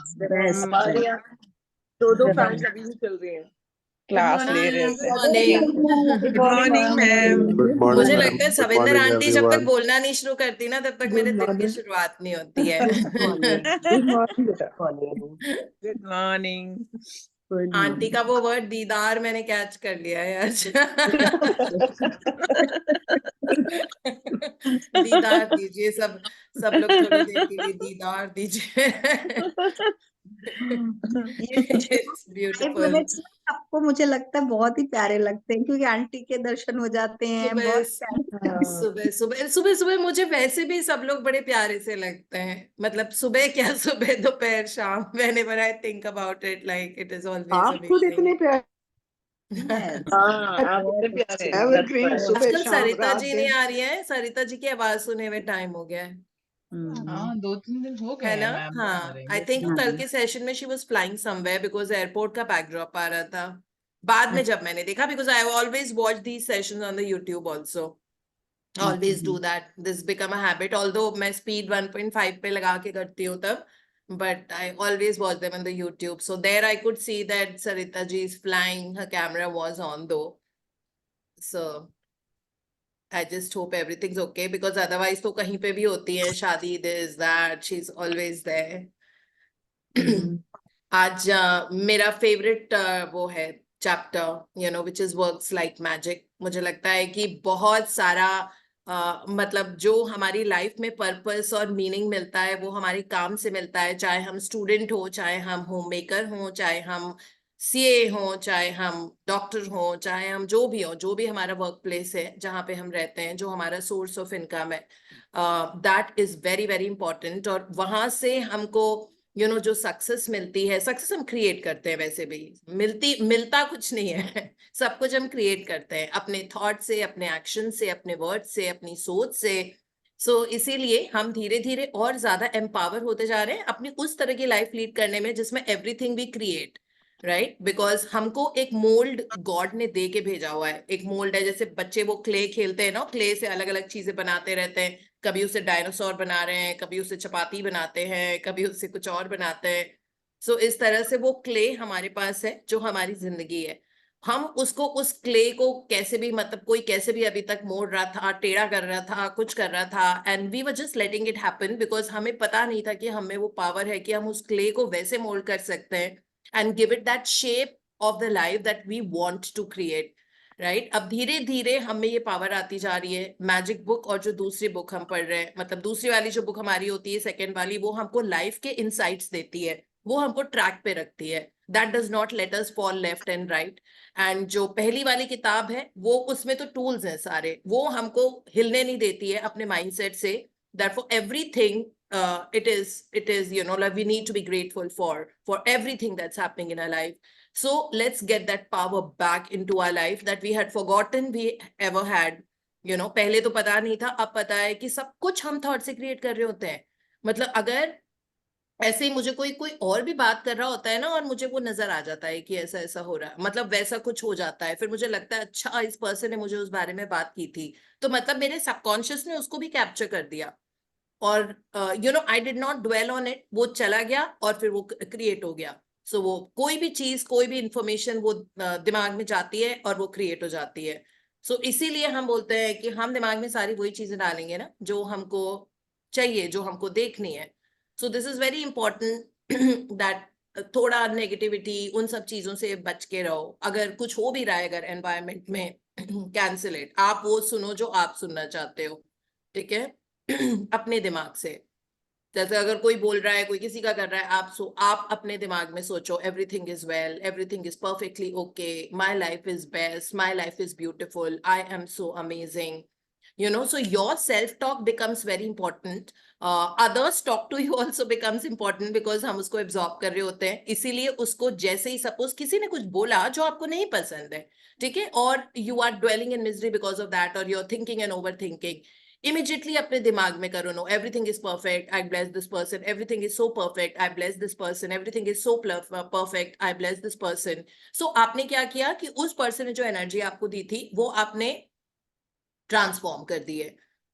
हमारे यहाँ दो फैंस अभी भी चल रही हैं। क्लास ले रहे गुड थे। Morning. Good morning ma'am. Good मुझे मॉर्निंग लगता है ma'am, good Savinder morning aunty जब तक एवरीवन। बोलना नहीं शुरू करती ना तब तक मेरे दिन की शुरुआत नहीं होती है। Good morning. आंटी का वो वर्ड दीदार मैंने कैच कर लिया है आज। दीदार दीजिए, सब सब लोग थोड़ी देर के लिए दीदार दीजिए। It's beautiful. सबको मुझे लगता है बहुत ही प्यारे लगते हैं क्योंकि आंटी के दर्शन हो जाते हैं। सुबह बहुत प्यारे। सुबह सुबह सुबह सुबह मुझे वैसे भी सब लोग बड़े प्यारे से लगते हैं। मतलब सुबह क्या, सुबह दोपहर शाम, whenever I think about it, like it is always आप खुद amazing. इतने प्यारे। Yes. हाँ, आप इतने प्यारे हैं। एवरग्रीन, सुबह आजकल शाम सरिता रात जी दिन। नहीं आ रही है, सरिता जी की आवाज सुने हुए टाइम हो गया है। हाँ 2-3 दिन हो गए है ना? हैं मैम आ हाँ, रही आई थिंक कल के सेशन में she was flying somewhere because airport का बैकड्रॉप आ रहा था। बाद में जब मैंने देखा, because I always watch these sessions on the YouTube also, always do that, this become a habit, although मैं स्पीड 1.5 पे लगा के करती हूँ तब, but I always watch them on the YouTube. So there I could see that Sarita ji is flying, her camera was on though. So I just hope everything's okay because otherwise तो कहीं पे भी होती है शादी, this that, she's always there. आज मेरा favourite वो है chapter, you know, which is works like magic. मुझे लगता है कि बहुत सारा मतलब जो हमारी लाइफ में पर्पस और मीनिंग मिलता है वो हमारे काम से मिलता है, चाहे हम स्टूडेंट हो, चाहे हम होम मेकर हो, चाहे हम सीए हो, चाहे हम डॉक्टर हो, चाहे हम जो भी हो, जो भी हमारा वर्क प्लेस है जहाँ पे हम रहते हैं, जो हमारा सोर्स ऑफ इनकम है, that is very very important. और वहां से हमको जो सक्सेस मिलती है, सक्सेस हम क्रिएट करते हैं, वैसे भी मिलता कुछ नहीं है। सब कुछ हम क्रिएट करते हैं अपने थॉट से, अपने एक्शन से, अपने वर्ड से, अपनी सोच से। इसीलिए हम धीरे धीरे और ज्यादा एम्पावर होते जा रहे हैं अपनी उस तरह की लाइफ लीड करने में जिसमें everything we create, right? Because हमको एक मोल्ड गॉड ने दे के भेजा हुआ है। एक मोल्ड है, जैसे बच्चे वो क्ले खेलते हैं ना, क्ले से अलग अलग चीजें बनाते रहते हैं, कभी उसे डायनासोर बना रहे हैं, कभी उसे चपाती बनाते हैं, कभी उससे कुछ और बनाते हैं। इस तरह से वो क्ले हमारे पास है जो हमारी जिंदगी है। हम उसको, उस क्ले को कैसे भी, मतलब कोई कैसे भी अभी तक मोड़ रहा था, टेढ़ा कर रहा था, कुछ कर रहा था, and we were just letting it happen because हमें पता नहीं था कि हमें वो पावर है कि हम उस क्ले को वैसे मोल्ड कर सकते हैं and give it that shape of the life that we want to create, right? अब धीरे धीरे हमें ये पावर आती जा रही है। मैजिक बुक और जो दूसरी बुक हम पढ़ रहे हैं, मतलब दूसरी वाली जो बुक हमारी होती है, सेकेंड वाली, वो हमको लाइफ के इनसाइट्स देती है, वो हमको ट्रैक पे रखती है, that does not let us fall left and right. And जो पहली वाली किताब है वो, उसमें तो टूल्स हैं सारे, वो हमको हिलने नहीं देती है अपने माइंडसेट से, that for everything it is like we need to be grateful for everything that's happening in our life. So let's get that power back into our life that we had forgotten we ever had. पहले तो पता नहीं था, अब पता है कि सब कुछ हम थॉट से क्रिएट कर रहे होते हैं। मतलब अगर ऐसे ही मुझे कोई और भी बात कर रहा होता है ना, और मुझे वो नजर आ जाता है कि ऐसा ऐसा हो रहा है, मतलब वैसा कुछ हो जाता है, फिर मुझे लगता है अच्छा इस पर्सन ने मुझे उस बारे में बात की थी, तो मतलब मेरे सबकॉन्शियस ने उसको भी कैप्चर कर दिया, और I did not dwell on it, वो चला गया और फिर वो क्रिएट हो गया। वो कोई भी चीज, कोई भी इंफॉर्मेशन वो दिमाग में जाती है और वो क्रिएट हो जाती है। इसीलिए हम बोलते हैं कि हम दिमाग में सारी वही चीजें डालेंगे ना जो हमको चाहिए, जो हमको देखनी है। This is very important that थोड़ा नेगेटिविटी, उन सब चीजों से बच के रहो। अगर कुछ हो भी रहा है अगर एनवायरमेंट में, कैंसिल इट, आप वो सुनो जो आप सुनना चाहते हो, ठीक है? अपने दिमाग से। जैसे अगर कोई बोल रहा है, कोई किसी का कर रहा है, आप अपने दिमाग में सोचो everything is well, everything is perfectly okay, my life is best, my life is beautiful, I am so amazing, so your self talk becomes very important. Others talk to you also becomes important because हम उसको absorb कर रहे होते हैं। इसीलिए उसको, जैसे ही suppose किसी ने कुछ बोला जो आपको नहीं पसंद है, ठीक है, और you are dwelling in misery because of that, or you're thinking and overthinking, immediately अपने दिमाग में करो, no, everything is perfect, I bless this person, everything is so perfect, I bless this person, everything is so perfect, I bless this person. आपने क्या किया कि उस person ने जो एनर्जी आपको दी थी वो आपने ट्रांसफॉर्म कर दी है।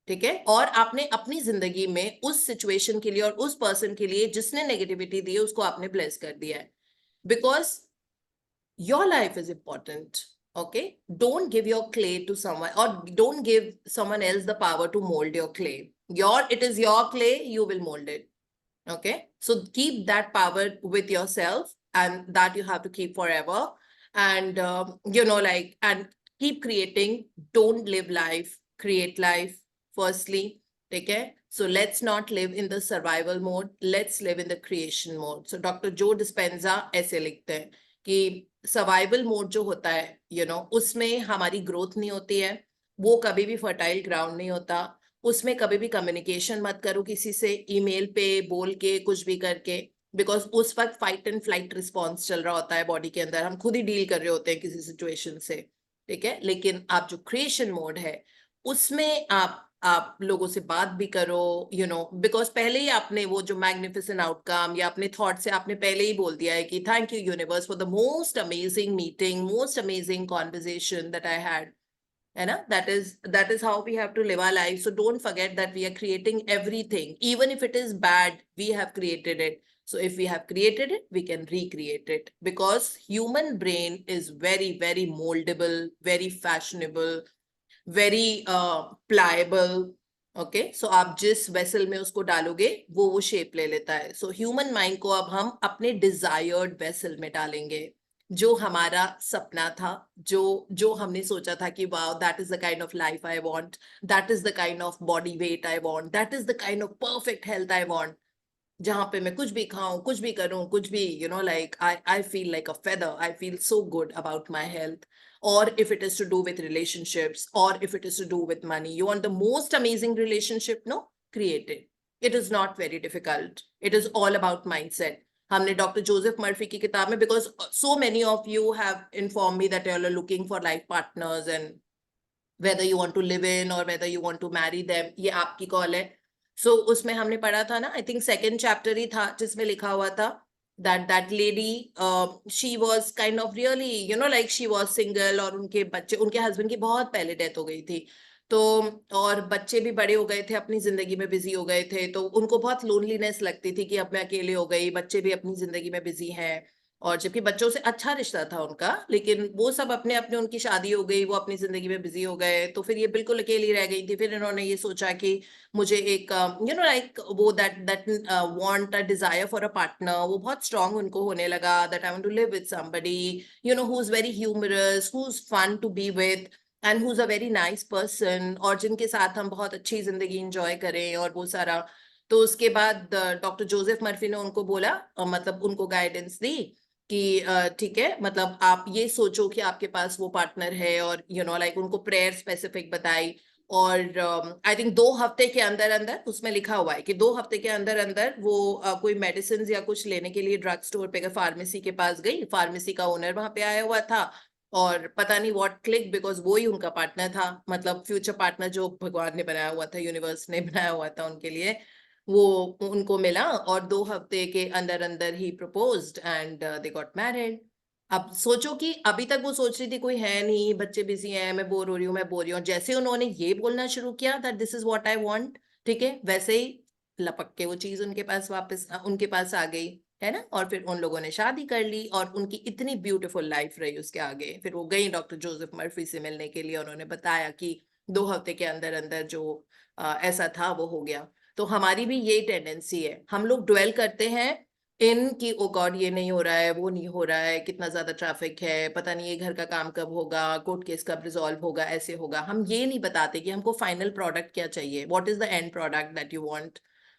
ठीक है, और आपने अपनी जिंदगी में उस सिचुएशन के लिए और उस पर्सन के लिए जिसने नेगेटिविटी दी है उसको आपने ब्लेस कर दिया है, because your life is important. Okay, don't give your clay to someone, or don't give someone else the power to mold your clay. It is your clay, you will mold it. Okay, so keep that power with yourself, and that you have to keep forever. And and keep creating. Don't live life, create life firstly. Okay, so let's not live in the survival mode, let's live in the creation mode. So Dr. Joe Dispenza ऐसे लिखते हैं कि survival mode जो होता है उसमें हमारी growth नहीं होती है, वो कभी भी फर्टाइल ग्राउंड नहीं होता, उसमें कभी भी कम्युनिकेशन मत करो किसी से, ईमेल पे बोल के कुछ भी करके, बिकॉज उस वक्त फाइट एंड फ्लाइट रिस्पॉन्स चल रहा होता है बॉडी के अंदर, हम खुद ही डील कर रहे होते हैं किसी सिचुएशन से, ठीक है। लेकिन आप जो क्रिएशन मोड है उसमें आप लोगों से बात भी करो, बिकॉज पहले ही आपने वो जो मैग्निफिसेंट आउटकम या अपने थॉट से आपने पहले ही बोल दिया है कि thank you universe for the most amazing meeting, most amazing conversation that I had, है ना। that is how we have to live our life. So don't forget that we are creating everything, even if it is bad, we have created it. So if we have created it, we can recreate it, because human brain is very, very moldable, very fashionable, very pliable. Okay, so आप जिस vessel में उसको डालोगे वो shape ले लेता है। So human mind को अब हम अपने डिजायर्ड वेसल में डालेंगे, जो हमारा सपना था, जो हमने सोचा था कि wow that is the kind of life I want, that is the kind of body weight I want, that is the kind of perfect health I want, जहां पे मैं कुछ भी खाऊं, कुछ भी करूं, कुछ भी like I feel like a feather, I feel so good about my health. Or if it is to do with relationships, or if it is to do with money, you want the most amazing relationship, no, create it. It is not very difficult. It is all about mindset. हमने doctor Joseph Murphy की किताब में, because so many of you have informed me that you all are looking for life partners and whether you want to live in or whether you want to marry them, ये आपकी call है. So उसमें हमने पढ़ा था ना, I think second chapter ही था जिसमें लिखा हुआ था that lady, she was kind of really like she was single, और उनके हस्बैंड की बहुत पहले डेथ हो गई थी, तो और बच्चे भी बड़े हो गए थे, अपनी जिंदगी में बिजी हो गए थे, तो उनको बहुत लोनलीनेस लगती थी कि अब मैं अकेले हो गई, बच्चे भी अपनी जिंदगी में बिजी हैं, और जबकि बच्चों से अच्छा रिश्ता था उनका, लेकिन वो सब अपने अपने, उनकी शादी हो गई, वो अपनी जिंदगी में बिजी हो गए, तो फिर ये बिल्कुल अकेली रह गई थी. फिर इन्होंने ये सोचा कि मुझे एक लाइक वो that want a desire for a partner, वो बहुत स्ट्रांग उनको होने लगा, that I want to live with somebody who is very humorous, who is fun to be with, and who is a very nice person, और जिनके साथ हम बहुत अच्छी जिंदगी इंजॉय करें और वो सारा. तो उसके बाद डॉक्टर जोसेफ मर्फी ने उनको बोला, मतलब उनको गाइडेंस दी कि ठीक है, मतलब आप ये सोचो कि आपके पास वो पार्टनर है, और लाइक उनको प्रेयर स्पेसिफिक बताई, और आई थिंक 2 हफ्ते के अंदर अंदर, उसमें लिखा हुआ है कि 2 हफ्ते के अंदर अंदर वो कोई मेडिसिन या कुछ लेने के लिए ड्रग स्टोर पे, फार्मेसी के पास गई, फार्मेसी का ओनर वहां पे आया हुआ था, और पता नहीं व्हाट क्लिक, बिकॉज वो ही उनका पार्टनर था, मतलब फ्यूचर पार्टनर जो भगवान ने बनाया हुआ था, यूनिवर्स ने बनाया हुआ था उनके लिए, वो उनको मिला, और 2 हफ्ते के अंदर अंदर ही proposed and they got married. अब सोचो कि अभी तक वो सोच रही थी कोई है नहीं, बच्चे बिजी हैं, मैं बोर हो रही हूँ, मैं बोर हूँ, जैसे उन्होंने ये बोलना शुरू किया that this is what I want, ठीक है, वैसे ही लपक के वो चीज उनके पास वापस उनके पास आ गई, है ना. और फिर उन लोगों ने शादी कर ली, और उनकी इतनी ब्यूटीफुल लाइफ रही उसके आगे. फिर वो गई डॉक्टर जोसेफ मर्फी से मिलने के लिए, उन्होंने बताया कि 2 हफ्ते के अंदर अंदर जो ऐसा था वो हो गया. तो हमारी भी यही टेंडेंसी है, हम लोग ड्वेल करते हैं इन कि ओ गॉड ये नहीं हो रहा है, वो नहीं हो रहा है, कितना ज्यादा ट्रैफिक है, पता नहीं ये घर का काम कब होगा, कोर्ट केस कब रिजॉल्व होगा, ऐसे होगा. हम ये नहीं बताते कि हमको फाइनल प्रोडक्ट क्या चाहिए, what is the end product that you want.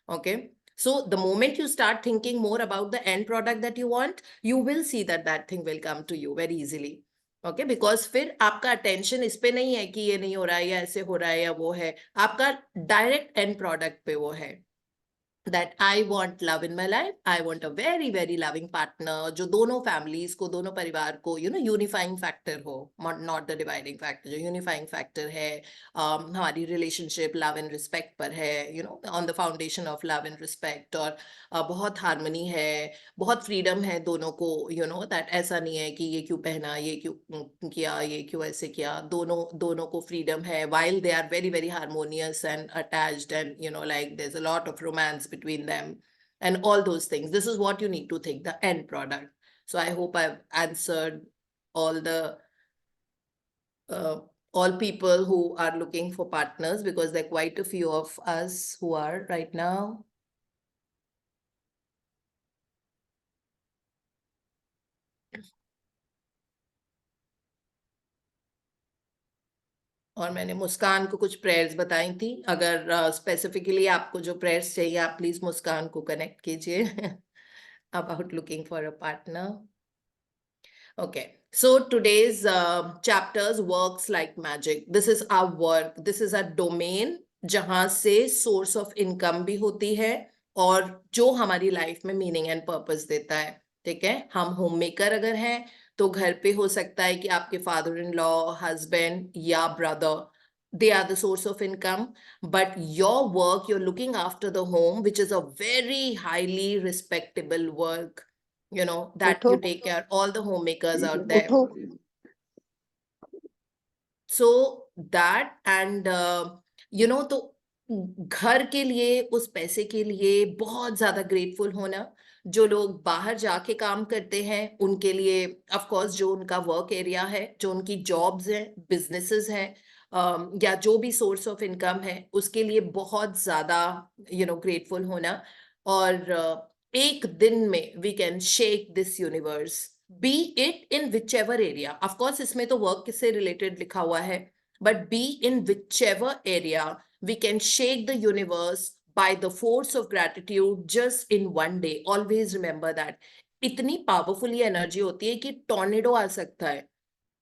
Okay, so the moment you start thinking more about the end product that you want, you will see that thing will come to you very easily. Okay, because फिर आपका attention इस पे नहीं है कि ये नहीं हो रहा है या ऐसे हो रहा है या वो है, आपका डायरेक्ट एंड प्रोडक्ट पे वो है. that I want love in my life. I want a very, very loving partner, जो दोनों families को, दोनों परिवार को, unifying factor हो, not the dividing factor, जो unifying factor है, हमारी relationship love and respect पर है, on the foundation of love and respect, और बहुत harmony है, बहुत freedom है दोनों को, that ऐसा नहीं है कि ये क्यों पहना, ये क्यों किया, ये क्यों ऐसे किया, दोनों को freedom है, while they are very, very harmonious and attached, and like there's a lot of romance between them and all those things. This is what you need to think, the end product. So I hope I've answered all people who are looking for partners, because there are quite a few of us who are right now. और मैंने मुस्कान को कुछ prayers बताई थी. अगर specifically आपको जो prayers चाहिए, आप प्लीज मुस्कान को कनेक्ट कीजिए about looking for a partner. Okay, so today's chapters works like magic. This is our work. This is our domain जहां से source of income भी होती है और जो हमारी लाइफ में मीनिंग एंड पर्पस देता है. ठीक है, हम होम मेकर अगर हैं तो घर पे हो सकता है कि आपके फादर इन लॉ, हस्बैंड या brother, they are the source of income, but your work, you're looking after the home, which is a very highly respectable work, that you take care, all the homemakers out there. So that, and तो घर के लिए, उस पैसे के लिए बहुत ज्यादा ग्रेटफुल होना. जो लोग बाहर जाके काम करते हैं उनके लिए ऑफ कोर्स जो उनका वर्क एरिया है, जो उनकी जॉब्स हैं, बिजनेसेस हैं, या जो भी सोर्स ऑफ इनकम है, उसके लिए बहुत ज्यादा ग्रेटफुल होना. और एक दिन में we can shake this universe, be it in whichever area. Of course इसमें तो वर्क से रिलेटेड लिखा हुआ है, but be in whichever area we can shake the universe by the force of gratitude just in one day. Always remember that. इतनी powerful ये energy होती है कि टॉर्नेडो आ सकता है.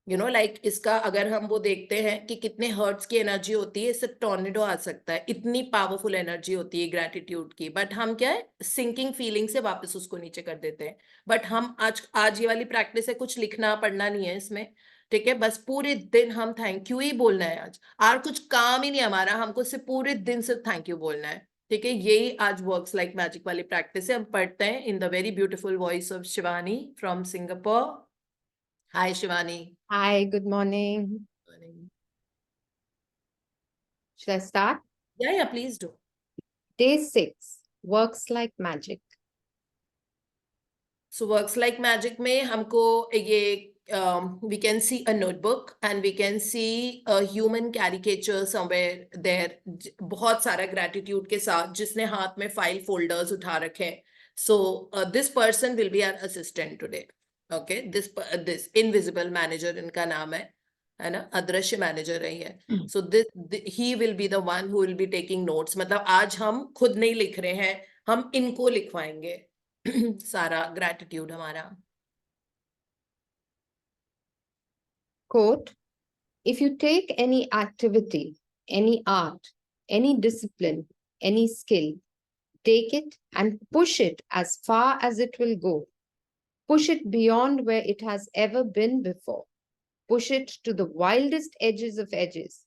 like इसका अगर हम वो देखते हैं कि कितने हर्ट्स की एनर्जी होती है, इससे टॉर्नेडो आ सकता है. इतनी पावरफुल एनर्जी होती है ग्रेटिट्यूड की. बट हम क्या है, सिंकिंग फीलिंग से वापस उसको नीचे कर देते हैं. बट हम आज ये वाली प्रैक्टिस है, कुछ लिखना पढ़ना नहीं है इसमें. ठीक है, बस पूरे दिन हम थैंक यू ही बोलना है आज. और कुछ काम ही नहीं हमारा, हमको सिर्फ पूरे दिन सिर्फ थैंक यू बोलना है. ठीक है, यही आज वर्क्स लाइक मैजिक वाली प्रैक्टिस है. हम पढ़ते हैं in the very beautiful voice of Shivani from Singapore. Hi, Shivani. Hi, good morning. Should I start? Yeah, please do. Day 6, works like magic. So works like magic में हमको ये we can see a notebook and we can see a human caricature somewhere there. बहुत सारा gratitude के साथ, जिसने हाथ में file folders उठा रखे हैं. So this person will be our assistant today. Okay, this invisible manager इनका नाम है ना, अदृश्य मैनेजर रही है. So he will be the one who will be taking notes. मतलब आज हम खुद नहीं लिख रहे हैं, हम इनको लिखवाएंगे सारा gratitude हमारा. Quote, if you take any activity, any art, any discipline, any skill, take it and push it as far as it will go. Push it beyond where it has ever been before. Push it to the wildest edges of edges.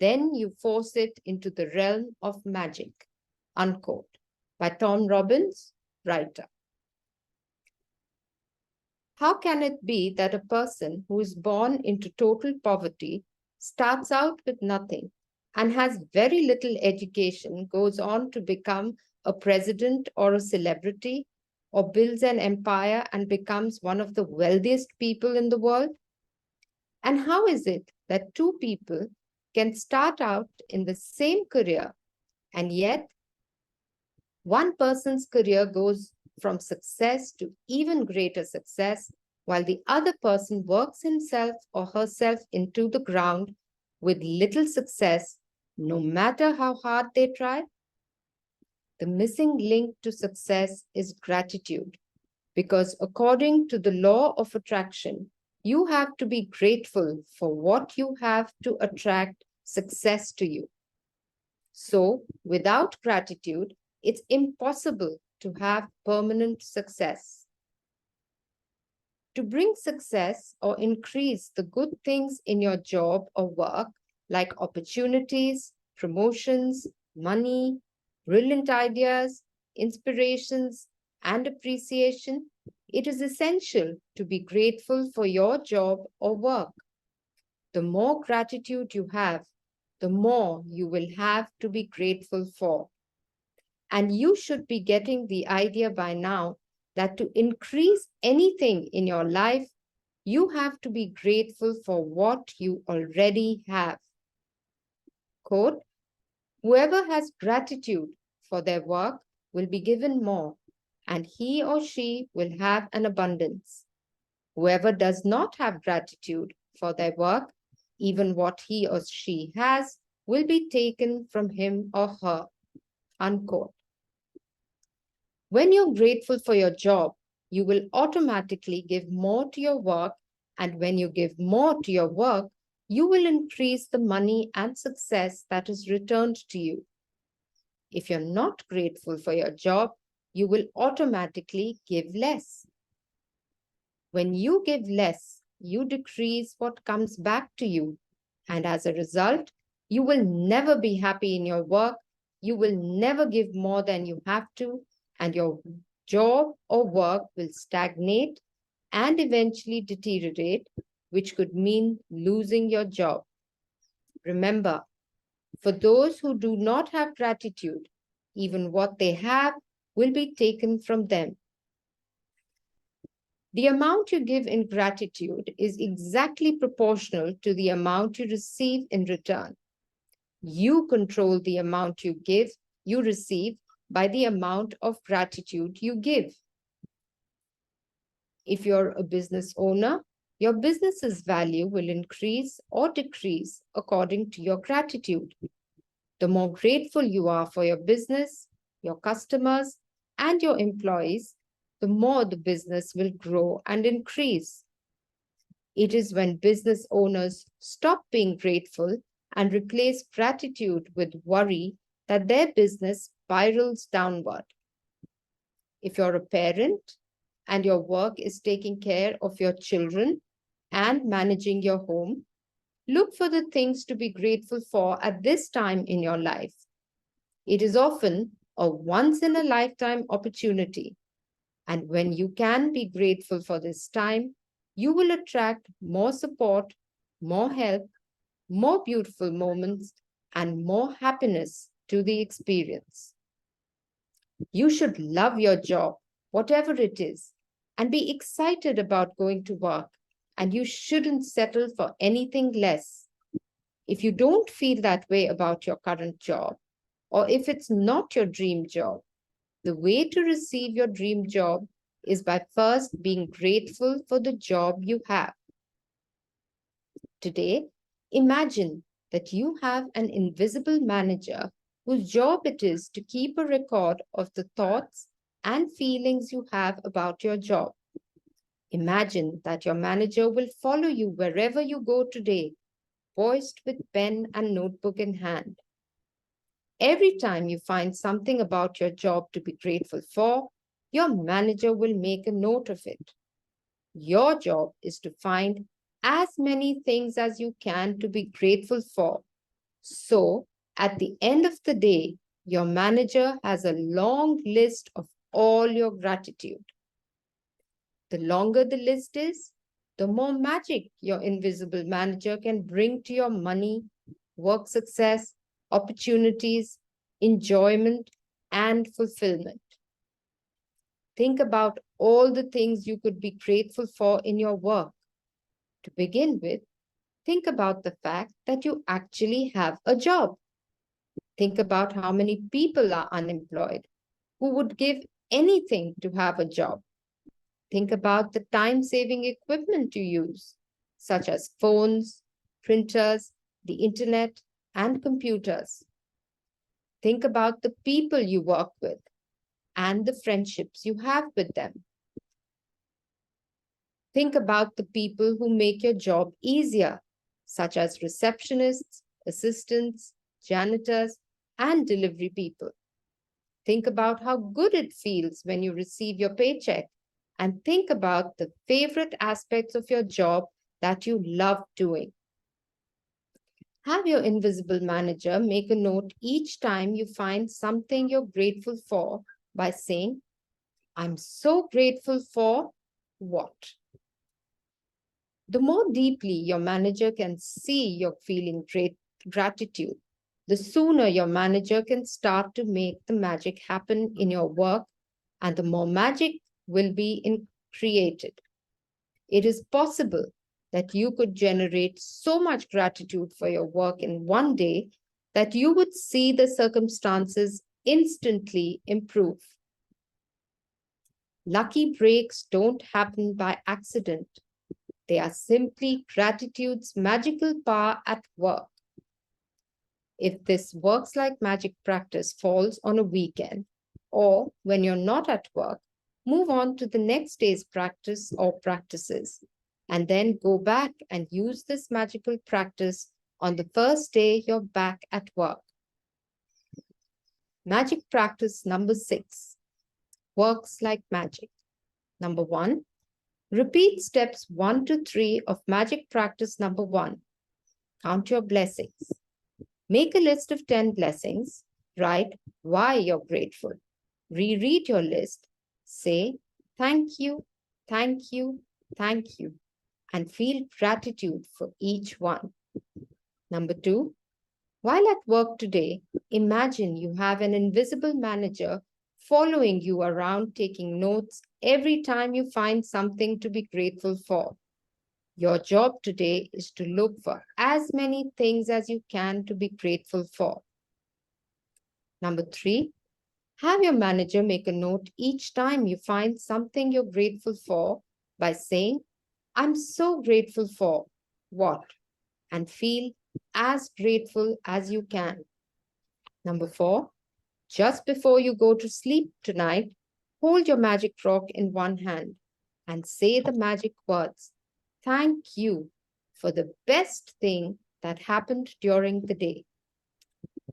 Then you force it into the realm of magic. Unquote. By Tom Robbins, writer. How can it be that a person who is born into total poverty, starts out with nothing, and has very little education, goes on to become a president or a celebrity, or builds an empire and becomes one of the wealthiest people in the world? And how is it that two people can start out in the same career, and yet one person's career goes from success to even greater success, while the other person works himself or herself into the ground with little success, no matter how hard they try? The missing link to success is gratitude, because according to the law of attraction, you have to be grateful for what you have to attract success to you. So, without gratitude, it's impossible to have permanent success. To bring success or increase the good things in your job or work, like opportunities, promotions, money, brilliant ideas, inspirations, and appreciation, it is essential to be grateful for your job or work. The more gratitude you have, the more you will have to be grateful for. And you should be getting the idea by now that to increase anything in your life, you have to be grateful for what you already have. Quote, whoever has gratitude for their work will be given more, and he or she will have an abundance. Whoever does not have gratitude for their work, even what he or she has, will be taken from him or her. Unquote. When you're grateful for your job, you will automatically give more to your work, and when you give more to your work, you will increase the money and success that is returned to you. If you're not grateful for your job, you will automatically give less. When you give less, you decrease what comes back to you, and as a result, you will never be happy in your work, you will never give more than you have to, and your job or work will stagnate and eventually deteriorate, which could mean losing your job. Remember, for those who do not have gratitude, even what they have will be taken from them. The amount you give in gratitude is exactly proportional to the amount you receive in return. You control the amount you receive by the amount of gratitude you give. If you're a business owner, your business's value will increase or decrease according to your gratitude. The more grateful you are for your business, your customers, and your employees, the more the business will grow and increase. It is when business owners stop being grateful and replace gratitude with worry that their business spirals downward. If you're a parent and your work is taking care of your children and managing your home, look for the things to be grateful for at this time in your life. It is often a once-in-a-lifetime opportunity. And when you can be grateful for this time, you will attract more support, more help, more beautiful moments, and more happiness to the experience. You should love your job, whatever it is, and be excited about going to work, and you shouldn't settle for anything less. If you don't feel that way about your current job, or if it's not your dream job, the way to receive your dream job is by first being grateful for the job you have. Today, imagine that you have an invisible manager whose job it is to keep a record of the thoughts and feelings you have about your job. Imagine that your manager will follow you wherever you go today, poised with pen and notebook in hand. Every time you find something about your job to be grateful for, your manager will make a note of it. Your job is to find as many things as you can to be grateful for. So, at the end of the day, your manager has a long list of all your gratitude. The longer the list is, the more magic your invisible manager can bring to your money, work success, opportunities, enjoyment, and fulfillment. Think about all the things you could be grateful for in your work. To begin with, think about the fact that you actually have a job. Think about how many people are unemployed who would give anything to have a job. Think about the time-saving equipment you use, such as phones, printers, the internet, and computers. Think about the people you work with and the friendships you have with them. Think about the people who make your job easier, such as receptionists, assistants, janitors, and delivery people. Think about how good it feels when you receive your paycheck, and think about the favorite aspects of your job that you love doing. Have your invisible manager make a note each time you find something you're grateful for by saying, I'm so grateful for what? The more deeply your manager can see you're feeling great gratitude, the sooner your manager can start to make the magic happen in your work, and the more magic will be created. It is possible that you could generate so much gratitude for your work in one day that you would see the circumstances instantly improve. Lucky breaks don't happen by accident. They are simply gratitude's magical power at work. If this works like magic practice falls on a weekend, or when you're not at work, move on to the next day's practice or practices, and then go back and use this magical practice on the first day you're back at work. Magic practice number 6 works like magic. Number 1, repeat steps 1 to 3 of magic practice number 1. Count your blessings. Make a list of 10 blessings. Write why you're grateful. Reread your list. Say, thank you, thank you, thank you, and feel gratitude for each one. Number 2, while at work today, imagine you have an invisible manager following you around taking notes every time you find something to be grateful for. Your job today is to look for as many things as you can to be grateful for. Number 3, have your manager make a note each time you find something you're grateful for by saying, I'm so grateful for what? And feel as grateful as you can. Number 4, just before you go to sleep tonight, hold your magic rock in one hand and say the magic words, thank you for the best thing that happened during the day.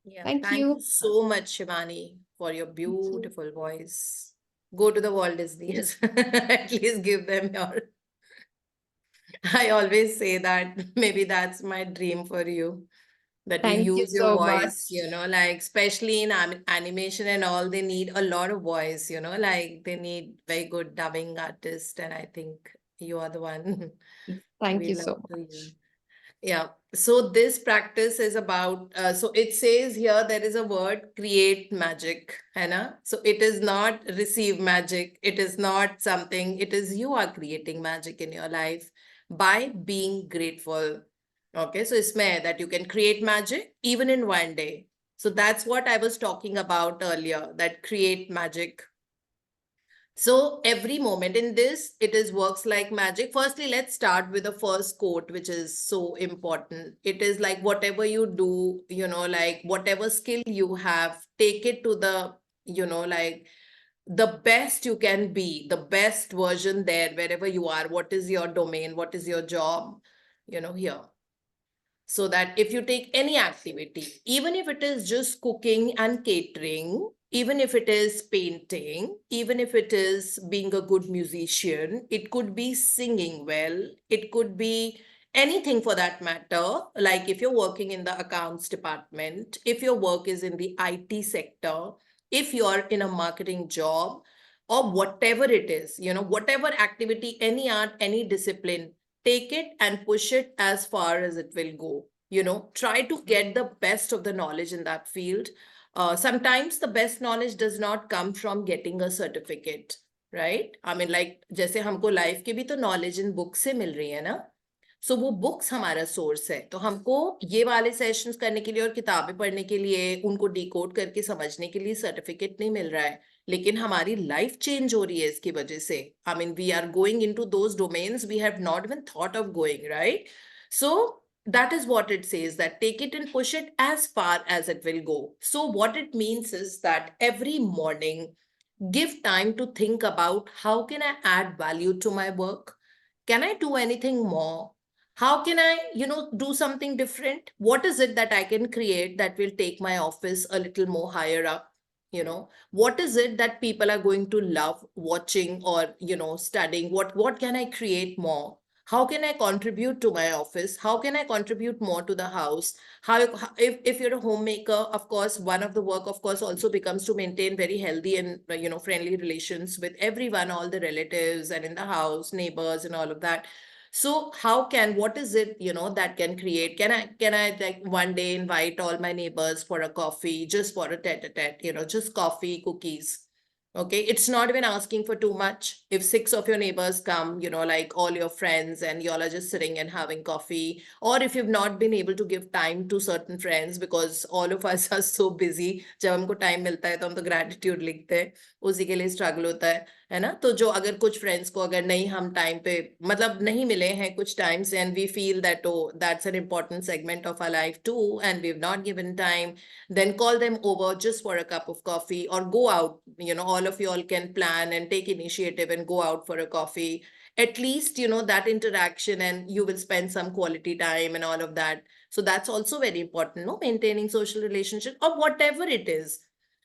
Yeah, Thank thank you. you so much, Shivani, for your beautiful voice. Go to the Walt Disney's. At least give them your. I always say that maybe that's my dream for you. That Thank you you use your so voice, much. like especially in animation and all, they need a lot of voice, like they need very good dubbing artist, and I think you are the one. Thank We you love so to much. hear. Yeah. So this practice is about, so it says here there is a word, create magic, है ना? So it is not receive magic. It is not something, it is you are creating magic in your life by being grateful. Okay. So इसमें है that you can create magic even in one day. So that's what I was talking about earlier, that create magic. So every moment in this, it is works like magic. Firstly, let's start with the first quote, which is so important. It is like whatever you do, like whatever skill you have, take it to the, like the best you can be, the best version there, wherever you are. What is your domain? What is your job? Here. So that if you take any activity, even if it is just cooking and catering, even if it is painting, even if it is being a good musician, it could be singing well, it could be anything for that matter. Like if you're working in the accounts department, if your work is in the IT sector, if you're in a marketing job, or whatever it is, whatever activity, any art, any discipline, take it and push it as far as it will go. Try to get the best of the knowledge in that field. Sometimes the best knowledge does not come from getting a certificate, right? I mean, like जैसे हमको life की भी तो knowledge in book से मिल रही है ना, सो वो बुक्स हमारा सोर्स है. तो हमको ये वाले सेशंस करने के लिए और किताबें पढ़ने के लिए, उनको डिकोड करके समझने के लिए सर्टिफिकेट नहीं मिल रहा है, लेकिन हमारी लाइफ चेंज हो रही है इसकी वजह से. I mean we are going into those domains we have not even thought of going, right? So that is what it says, that take it and push it as far as it will go. So what it means is that every morning, give time to think about how can I add value to my work? Can I do anything more? How can I, do something different? What is it that I can create that will take my office a little more higher up? You know, what is it that people are going to love watching or, you know, studying? What can I create more? How can I contribute to my office? How can I contribute more to the house? If you're a homemaker, of course, one of the work, of course, also becomes to maintain very healthy and, you know, friendly relations with everyone, all the relatives and in the house, neighbors and all of that. So what is it, you know, that can create? Can I like one day invite all my neighbors for a coffee, just for a tete-a-tete, you know, just coffee, cookies. Okay, it's not even asking for too much. If 6 of your neighbors come, you know, like all your friends, and y'all are just sitting and having coffee, or if you've not been able to give time to certain friends because all of us are so busy, जब हमको time मिलता है तो हम तो gratitude लिखते हैं, उसी के लिए struggle होता है ना? तो जो अगर कुछ friends को अगर नहीं हम time पे मतलब नहीं मिले हैं कुछ time से, and we feel that oh that's an important segment of our life too and we've not given time, then call them over just for a cup of coffee or go out. You know, all of you all can plan and take initiative and go out for a coffee. At least, you know, that interaction, and you will spend some quality time and all of that. So that's also very important, no? Maintaining social relationship or whatever it is.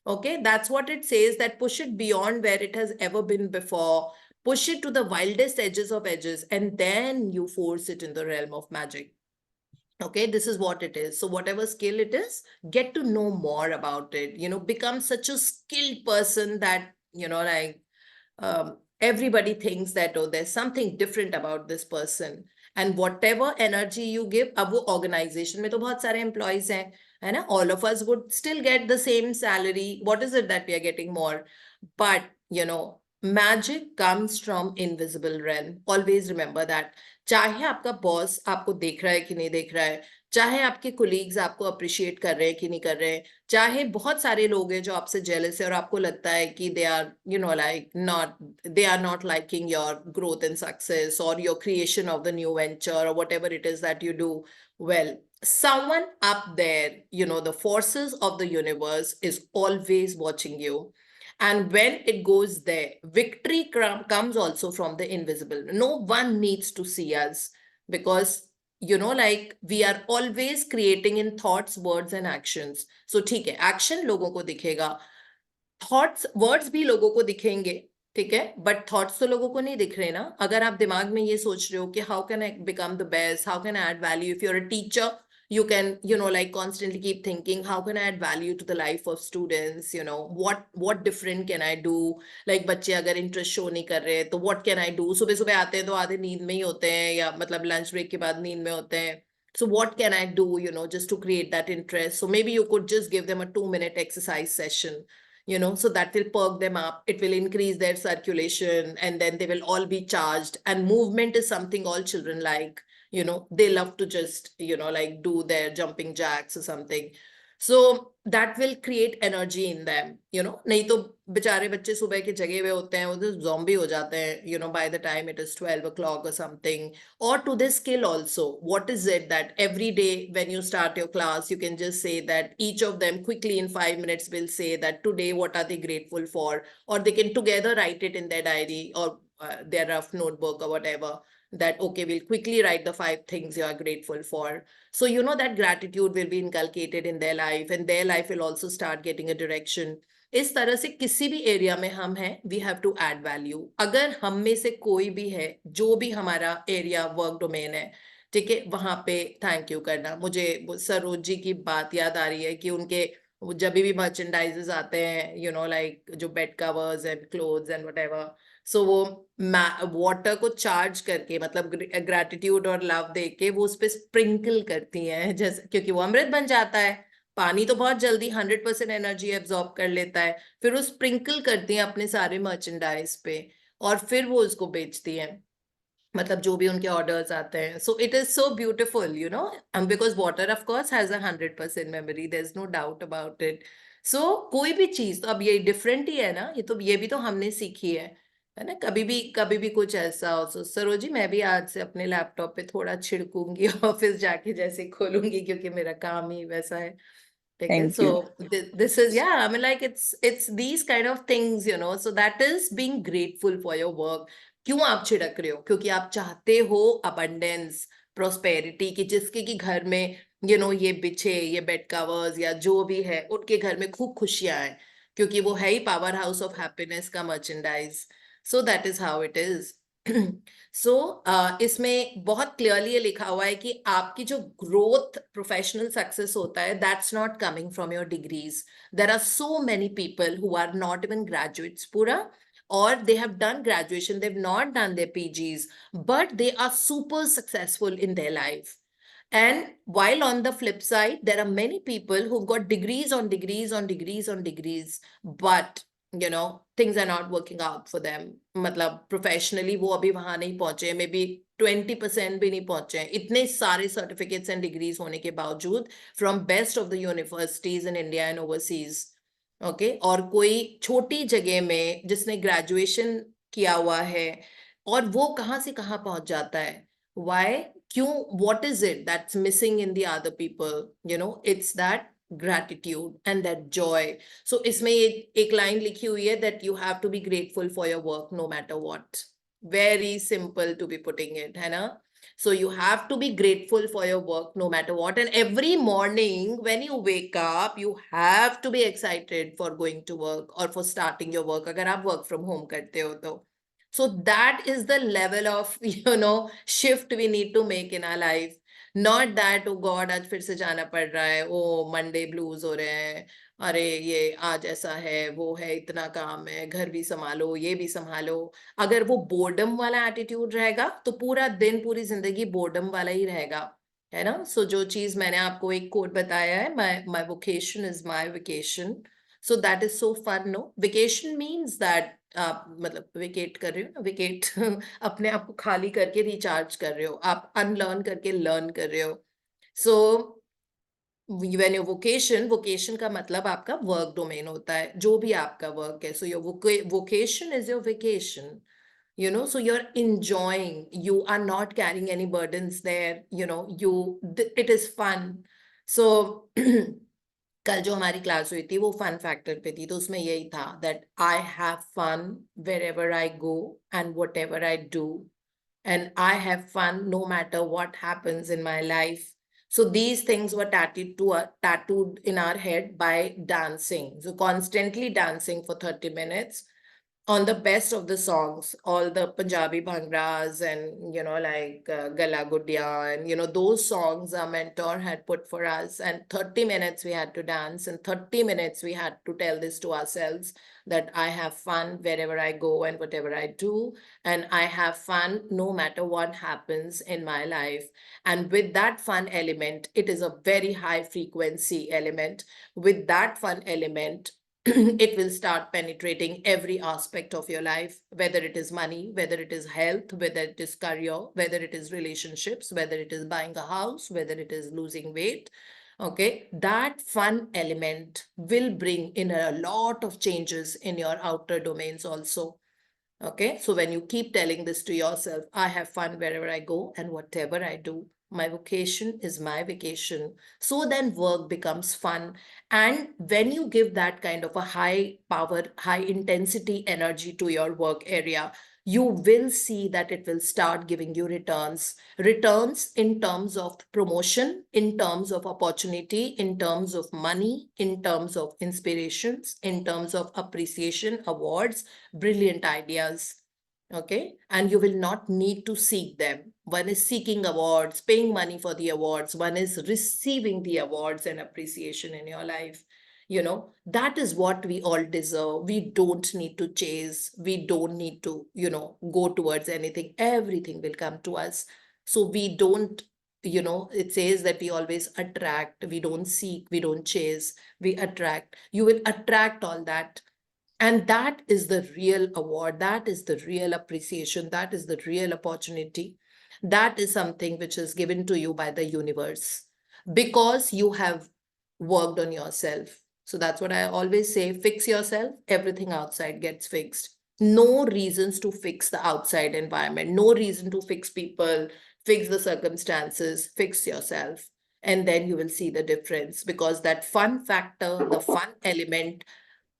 Okay, that's what it says, that push it beyond where it has ever been before. Push it to the wildest edges of edges, and then you force it in the realm of magic. Okay, this is what it is. So whatever skill it is, get to know more about it, you know, become such a skilled person that, you know, like everybody thinks that, oh, there's something different about this person. And whatever energy you give, अब वो organization में तो बहुत सारे employees हैं, है ना? All of us would still get the same salary. What is it that we are getting more? But, you know, magic comes from invisible realm. Always remember that. चाहे आपका बॉस आपको देख रहा है कि नहीं देख रहा है, चाहे आपके कोलीग्स आपको अप्रिशिएट कर रहे हैं कि नहीं कर रहे हैं, चाहे बहुत सारे लोग हैं जो आपसे जेलस है और आपको लगता है कि they are, you know, like not liking your growth and success और your creation of the new venture और whatever it is that you do, well, someone up there, you know, the forces of the universe is always watching you. And when it goes there, victory comes also from the invisible. No one needs to see us because, you know, like we are always creating in thoughts, words and actions. So ठीक है, action लोगों को दिखेगा, thoughts, words भी लोगों को दिखेंगे, ठीक है, but thoughts तो लोगों को नहीं दिख रहे ना. अगर आप दिमाग में ये सोच रहे हो कि how can I become the best, how can I add value? If you're a teacher, you can, you know, like constantly keep thinking, how can I add value to the life of students? You know, what different can I do? Like बच्चे अगर interest show नहीं कर रहे तो what can I do? सुबह सुबह आते हैं तो आधे नींद में ही होते हैं या मतलब lunch break के बाद नींद में होते हैं. So what can I do, you know, just to create that interest? So maybe you could just give them a 2-minute exercise session, you know, so that will perk them up. It will increase their circulation and then they will all be charged. And movement is something all children like. You know, they love to just, you know, like do their jumping jacks or something. So that will create energy in them, you know. नहीं तो बेचारे बच्चे सुबह के जगे हुए होते हैं, वो तो zombie हो जाते हैं, you know, by the time it is 12 o'clock or something. Or to this skill also, what is it that every day when you start your class, you can just say that each of them quickly in 5 minutes will say that today what are they grateful for, or they can together write it in their diary or their rough notebook or whatever. That okay, we'll quickly write the 5 things you are grateful for. So you know that gratitude will be inculcated in their life and their life will also start getting a direction. इस तरह से किसी भी area में हम हैं, we have to add value. अगर हम में से कोई भी है जो भी हमारा एरिया वर्क डोमेन है, ठीक है, वहां पे थैंक यू करना. मुझे सरोज जी की बात याद आ रही है कि उनके जब भी मर्चेंडाइजेस आते हैं, यू नो, लाइक जो bed covers and clothes and whatever, so वो वाटर को चार्ज करके मतलब ग्रेटिट्यूड और लव दे के वो उस पर स्प्रिंकल करती हैं, जैसे क्योंकि वो अमृत बन जाता है. पानी तो बहुत जल्दी 100% एनर्जी एब्जॉर्ब कर लेता है, फिर वो स्प्रिंकल करती हैं अपने सारे मर्चेंडाइज पे और फिर वो उसको बेचती हैं, मतलब जो भी उनके ऑर्डर्स आते हैं. So it is so beautiful, you know, because water of course has 100% memory, there is no doubt about it. So कोई भी चीज तो अब ये डिफरेंट ही है ना, ये भी तो हमने सीखी है ना. कभी भी कुछ ऐसा हो. सो सरोजी, मैं भी आज से अपने लैपटॉप पे थोड़ा छिड़कूंगी ऑफिस जाके जैसे खोलूंगी, क्योंकि मेरा काम ही वैसा है. ठीक है. सो दिस इज, या आई mean like it's these kind of things, you know. So that is being grateful for your work. क्यों आप छिड़क रहे हो? क्योंकि आप चाहते हो अबंडेंस, प्रोस्पेरिटी, कि जिसके की घर में, यू नो, ये बिछे, ये बेड कवर्स या जो भी है, उनके घर में खूब खुशियां आए. क्योंकि वो है ही पावर हाउस ऑफ हैप्पीनेस का merchandise. So that is how it is. So इसमें बहुत क्लियरली ये लिखा हुआ है कि आपकी जो ग्रोथ प्रोफेशनल सक्सेस होता है, that's not coming from your degrees. There are so many people who are not even graduates पूरा, or they have done graduation, they've not done their PGs, but they are super successful in their life. And while on the flip side, there are many people who've got degrees on degrees on degrees on degrees, but you know, things are not working out for them. मतलब professionally वो अभी वहां नहीं पहुंचे, maybe 20% भी नहीं पहुंचे, इतने सारे certificates and degrees होने के बावजूद from best of the universities in India and overseas. Okay और कोई छोटी जगह में जिसने ग्रेजुएशन किया हुआ है और वो कहाँ से कहाँ पहुंच जाता है. वाई, क्यों, what is it that's missing in the other people? You know, it's that gratitude and that joy. So इसमें ये एक लाइन लिखी हुई है that you have to be grateful for your work no matter what. Very simple to be putting it, है ना? So you have to be grateful for your work no matter what. And every morning when you wake up, you have to be excited for going to work or for starting your work. अगर आप work from home करते हो तो. So that is the level of, you know, shift we need to make in our life. Not that, oh God, आज फिर से जाना पड़ रहा है, oh Monday blues हो रहे हैं, अरे ये आज ऐसा है, वो है, इतना काम है, घर भी संभालो, ये भी संभालो. अगर वो बोर्डम वाला एटीट्यूड रहेगा तो पूरा दिन, पूरी जिंदगी बोर्डम वाला ही रहेगा, है ना? सो जो चीज मैंने आपको एक कोट बताया है, my vocation is my vacation. So that is so fun. No, vacation means that आप मतलब वेकेट कर रहे हो ना, वेकेट अपने आप को खाली करके रिचार्ज कर रहे हो, आप अनलर्न करके लर्न कर रहे हो. सो when your vocation का मतलब आपका वर्क डोमेन होता है, जो भी आपका वर्क है. So your vocation is your vacation, you know. So you're enjoying, you are not carrying any burdens there, you know, it is fun. So कल जो हमारी क्लास हुई थी वो फन फैक्टर पे थी, तो उसमें यही था that I have fun wherever I go and whatever I do, and I have fun no matter what happens in my life. So these things were tattooed in our head by dancing. So constantly dancing for 30 minutes on the best of the songs, all the Punjabi bhangras and, you know, like Gala Guddiya and, you know, those songs our mentor had put for us. And 30 minutes we had to dance, and 30 minutes we had to tell this to ourselves that I have fun wherever I go and whatever I do. And I have fun no matter what happens in my life. And with that fun element, it is a very high frequency element. With that fun element, it will start penetrating every aspect of your life, whether it is money, whether it is health, whether it is career, whether it is relationships, whether it is buying a house, whether it is losing weight. Okay, that fun element will bring in a lot of changes in your outer domains also. Okay, so when you keep telling this to yourself, I have fun wherever I go and whatever I do, my vocation is my vacation. So then work becomes fun. And when you give that kind of a high power, high intensity energy to your work area, you will see that it will start giving you returns in terms of promotion, in terms of opportunity, in terms of money, in terms of inspirations, in terms of appreciation, awards, brilliant ideas. Okay, and you will not need to seek them. One is seeking awards, paying money for the awards. One is receiving the awards and appreciation in your life. You know, that is what we all deserve. We don't need to chase. We don't need to, you know, go towards anything. Everything will come to us. So we don't, you know, it says that we always attract. We don't seek, we don't chase, we attract. You will attract all that. And that is the real award. That is the real appreciation. That is the real opportunity. That is something which is given to you by the universe because you have worked on yourself. So that's what I always say, fix yourself, everything outside gets fixed. No reasons to fix the outside environment. No reason to fix people, fix the circumstances, fix yourself. And then you will see the difference because that fun factor, the fun element,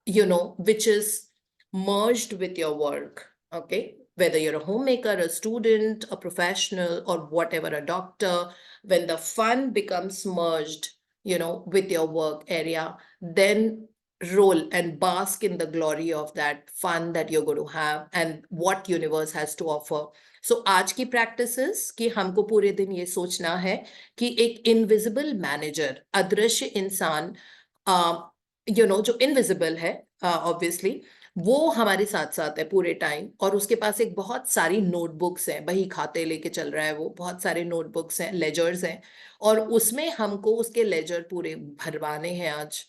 you know, which is merged with your work, okay? Whether you're a homemaker, a student, a professional, or whatever, a doctor, when the fun becomes merged, you know, with your work area, then roll and bask in the glory of that fun that you're going to have and what universe has to offer. So आज की practices कि हमको पूरे दिन ये सोचना है कि एक invisible manager, अदृश्य इंसान, जो invisible है, obviously, वो हमारे साथ साथ है पूरे टाइम, और उसके पास एक बहुत सारी नोटबुक्स हैं, बही खाते लेके चल रहा है, वो बहुत सारे नोटबुक्स हैं, लेजर्स हैं, और उसमें हमको उसके लेजर पूरे भरवाने हैं आज.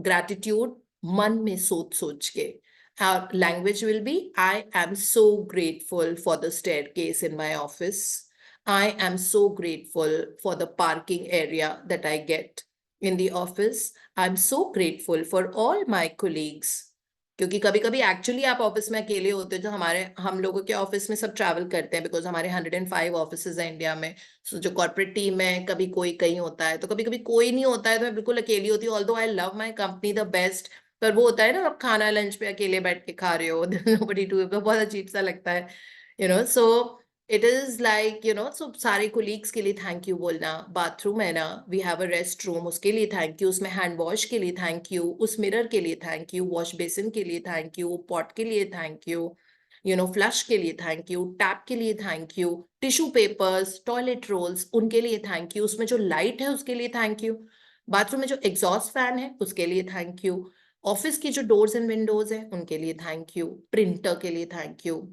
Gratitude मन में सोच सोच के. Our language will be, I am so grateful for the staircase in my office. I am so grateful for the parking area that I get in the office. I'm so grateful for all my colleagues. क्योंकि कभी कभी actually आप office में अकेले होते हो, जो हम लोगों के ऑफिस में सब ट्रैवल करते हैं, बिकॉज हमारे 105 ऑफिसेज हैं इंडिया में. सो जो कॉर्पोरेट टीम है, कभी कोई कहीं होता है, तो कभी कभी कोई नहीं होता है, तो मैं बिल्कुल अकेली होती हूँ. Although I love my company the best, पर वो होता है ना, आप खाना लंच पे अकेले बैठ के खा रहे हो, नोबडी टू, बहुत अजीब सा लगता है. सो इट इज लाइक, सो सारे कोलीग्स के लिए थैंक यू बोलना. बाथरूम है ना, we have a rest room, उसके लिए थैंक यू. उसमें हैंड वॉश के लिए थैंक यू. उस मिरर के लिए थैंक यू. वॉश बेसिन के लिए थैंक यू. पॉट के लिए थैंक यू. फ्लश के लिए थैंक यू. टैप के लिए thank you. Tissue papers, toilet rolls, उनके लिए थैंक यू. उसमें जो लाइट है उसके लिए थैंक यू. बाथरूम में जो एग्जॉस्ट फैन है उसके लिए थैंक यू. ऑफिस की जो डोर्स एंड विंडोज हैं उनके लिए थैंक यू. प्रिंटर के लिए थैंक यू.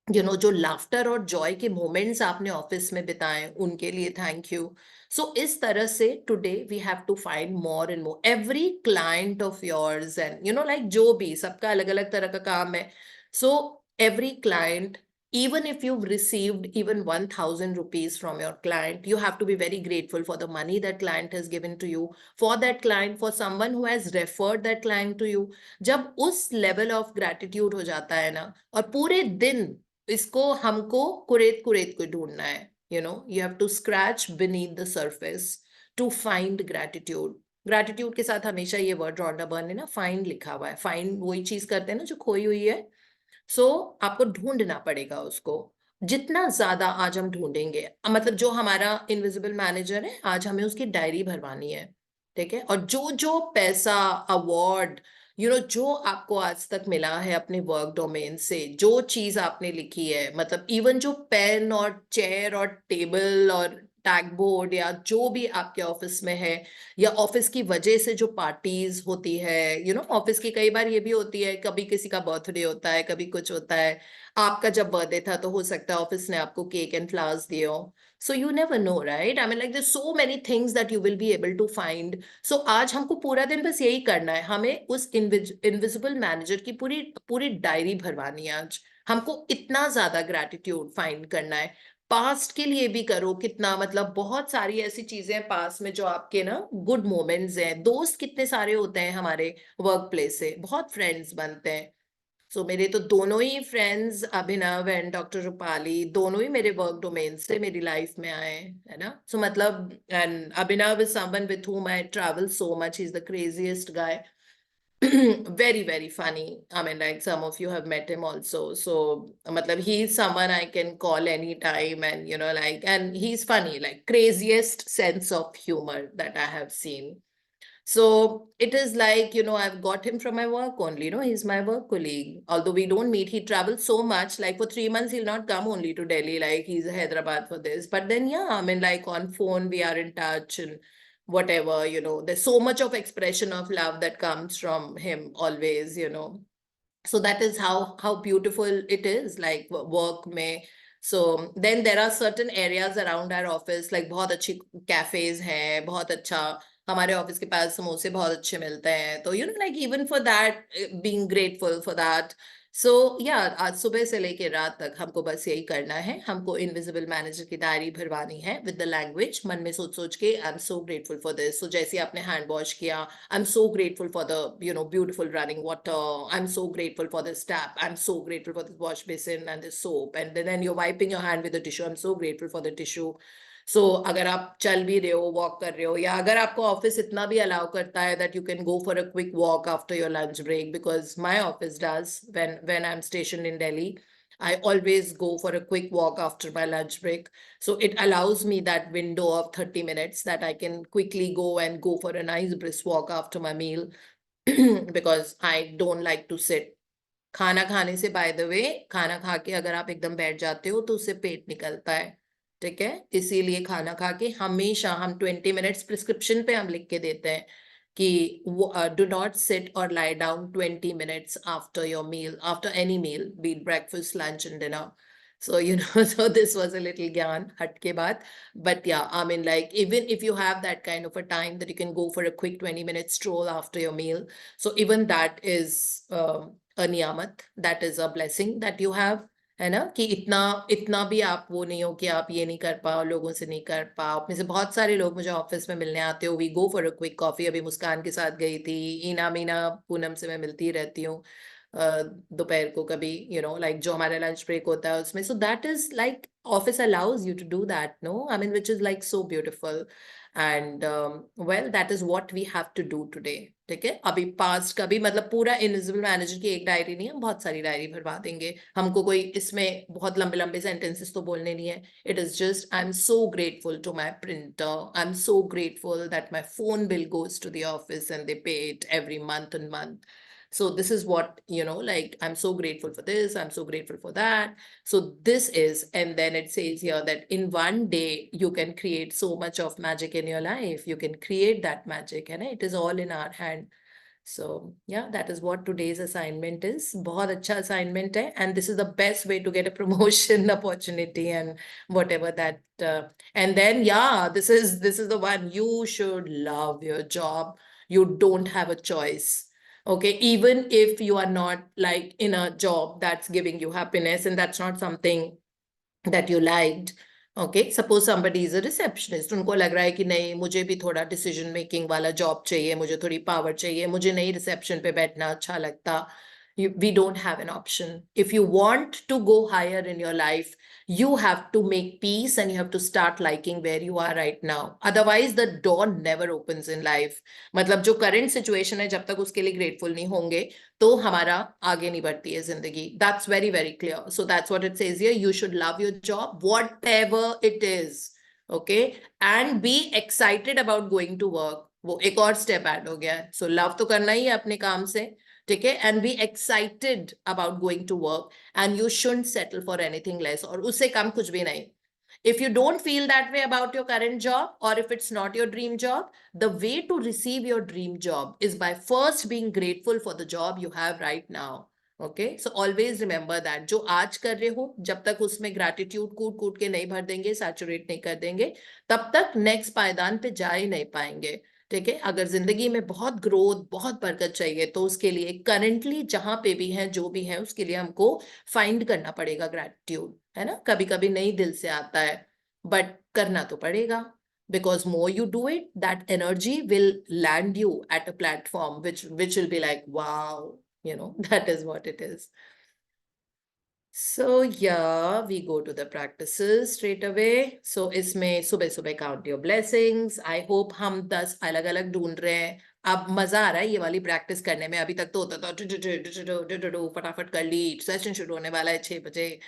जो लाफ्टर और जॉय के मोमेंट्स आपने ऑफिस में बिताए उनके लिए थैंक यू. सो इस तरह से today we have to find more and more. Every client of yours and like जो भी, सबका अलग अलग तरह का काम है. सो every client, even if you've received even 1,000 rupees from your client, you have to be very grateful for the money that client has given to you, for that client, for someone who has referred that client to you. जब उस level of gratitude हो जाता है ना, और पूरे दिन इसको हमको कुरेद कुरेद को ढूंढना है. You have to scratch beneath the surface to find gratitude. Gratitude के साथ हमेशा ये word रॉन्डा बर्न ने ना find लिखा हुआ है. find वही चीज करते हैं ना जो खोई हुई है. सो आपको ढूंढना पड़ेगा उसको. जितना ज्यादा आज हम ढूंढेंगे, मतलब जो हमारा इनविजिबल मैनेजर है, आज हमें उसकी डायरी भरवानी है, ठीक है. और जो जो पैसा, अवार्ड, जो आपको आज तक मिला है अपने वर्क डोमेन से, जो चीज आपने लिखी है, मतलब इवन जो पेन और चेयर और टेबल और टैग बोर्ड या जो भी आपके ऑफिस में है, या ऑफिस की वजह से जो पार्टीज होती है, ऑफिस की कई बार ये भी होती है, कभी किसी का बर्थडे होता है, कभी कुछ होता है. आपका जब बर्थडे था तो हो सकता है ऑफिस ने आपको केक एंड फ्लावर्स दिए हो. So you never know, right? I mean like there so many things that you will be able to find. So आज हमको पूरा दिन बस यही करना है. हमें उस इनविजिबल मैनेजर की पूरी पूरी डायरी भरवानी है आज. हमको इतना ज्यादा ग्रैटिट्यूड फाइंड करना है. पास्ट के लिए भी करो कितना, मतलब बहुत सारी ऐसी चीजें हैं पास्ट में जो आपके ना गुड मोमेंट्स हैं. दोस्त कितने सारे होते हैं हमारे वर्क प्लेस से, बहुत फ्रेंड्स बनते हैं. सो मेरे तो दोनों ही friends, Abhinav and doctor Rupali, दोनों ही मेरे वर्क डोमेन से मेरी लाइफ में आए, है ना. सो मतलब, and Abhinav is someone with whom I travel so much. He's the craziest guy. Very very funny. I mean, like, some of you have met him also. So matlab, he's someone I can call anytime, and like, and he's funny, like craziest sense of humor that I have seen. So it is like, I've got him from my work only. He's my work colleague, although we don't meet. He travels so much, like for 3 months he'll not come only to Delhi, like he's Hyderabad for this, but then yeah, I mean, like on phone we are in touch and whatever. There's so much of expression of love that comes from him always. So that is how beautiful it is, like work mein. So then there are certain areas around our office, like बहुत अच्छी cafes हैं, बहुत अच्छा, हमारे office के पास समोसे बहुत अच्छे मिलते हैं. तो like even for that, being grateful for that. So yeah, आज सुबह से लेके रात तक हमको बस यही करना है. हमको इनविजिबल मैनेजर की डायरी भरवानी है विद द लैंग्वेज, मन में सोच सोच के I am so grateful for this. So जैसे आपने हैंड वॉश किया, I am so grateful for the beautiful running water. I am so grateful for this tap. I'm so grateful for this wash basin and this soap. And then you're wiping your hand with the tissue. I'm so grateful for the tissue. So अगर आप चल भी रहे हो, walk कर रहे हो, या अगर आपको ऑफिस इतना भी अलाउ करता है that you can go for a quick walk after your lunch break, because my office does, when I'm stationed in Delhi, I always go for a quick walk after my lunch break. So it allows me that window of 30 minutes that I can quickly go and go for a nice brisk walk after my meal. because I don't like to sit. खाना खाने से by the way, खाना खा के अगर आप एकदम बैठ जाते हो तो उससे पेट निकलता है, ठीक है? इसीलिए खाना खा के हमेशा हम 20 मिनट्स प्रिस्क्रिप्शन पे हम लिख के देते हैं कि डू नॉट सिट और lie down 20 minutes after your meal, after any meal, be breakfast, lunch and dinner. So, so this was a little gyan, hat ke baat. But yeah, I mean, like, even if you have that kind of a time that you can go for a quick 20-minute stroll after your meal, so even that is a niyamat, that is a blessing that you have, है ना? कि इतना इतना भी आप वो नहीं हो कि आप ये नहीं कर पाओ, लोगों से नहीं कर पाओ. आप में से बहुत सारे लोग मुझे ऑफिस में मिलने आते हो, we go for a quick coffee. अभी मुस्कान के साथ गई थी, ईना मीना पूनम से मैं मिलती रहती हूँ दोपहर को कभी, लाइक जो हमारा लंच ब्रेक होता है उसमें. So that is like office allows you to do that, no? I mean, which is like so beautiful. And well, that is what we have to do today, ठीक है? अभी past का भी, मतलब पूरा इनविजिबल मैनेजर की एक diary नहीं है, हम बहुत सारी डायरी भरवा देंगे. हमको कोई इसमें बहुत लंबे लंबे सेंटेंसेस तो बोलने नहीं है. It is just, I am so grateful to my printer, I am so grateful that my phone bill goes to the office and they pay it every month and month. So this is what, like, I'm so grateful for this, I'm so grateful for that. So this is, and then it says here that in one day you can create so much of magic in your life. You can create that magic, and it is all in our hand. So yeah, that is what today's assignment is. बहुत अच्छा assignment है, and this is the best way to get a promotion opportunity and whatever that. And then yeah, this is the one. You should love your job. You don't have a choice. Okay, even if you are not like in a job that's giving you happiness and that's not something that you liked. Okay, suppose somebody is a receptionist, उनको लग रहा है कि नहीं, मुझे भी थोड़ा decision making वाला जॉब चाहिए, मुझे थोड़ी पावर चाहिए, मुझे नहीं रिसेप्शन पे बैठना अच्छा लगता. We don't have an option. If you want to go higher in your life, you have to make peace and you have to start liking where you are right now. Otherwise, the door never opens in life. मतलब जो current situation है, जब तक उसके लिए grateful नहीं होंगे, तो हमारा आगे नहीं बढ़ती है जिंदगी. That's very, very clear. So that's what it says here. You should love your job, whatever it is. Okay, and be excited about going to work. वो एक और step add हो गया है. So love तो करना ही है अपने काम से, ठीक है? And be excited about going to work, and you shouldn't settle for anything less. और उससे कम कुछ भी नहीं. If you don't feel that way about your current job, or if it's not your dream job, the way to receive your dream job is by first being grateful for the job you have right now. Okay, so always remember that जो आज कर रहे हो, जब तक उसमें gratitude कूट कूट के नहीं भर देंगे, saturate नहीं कर देंगे, तब तक next पायदान पे जा ही नहीं पाएंगे, ठीक है? अगर जिंदगी में बहुत ग्रोथ, बहुत बरकत चाहिए, तो उसके लिए करंटली जहां पे भी है, जो भी है, उसके लिए हमको फाइंड करना पड़ेगा ग्रैटिट्यूड, है ना? कभी कभी नहीं दिल से आता है, बट करना तो पड़ेगा. Because more you do it, that energy will land you at a platform which will be like, wow, that is what it is. So yeah, we go to the practices straight away. So इसमें सुबह सुबह count your blessings. I hope हम 10 अलग अलग ढूंढ रहे हैं. अब मजा आ रहा है ये वाली प्रैक्टिस करने में. अभी तक तो होता था फटाफट कर ली, सेशन शुरू होने वाला है 6 बजे.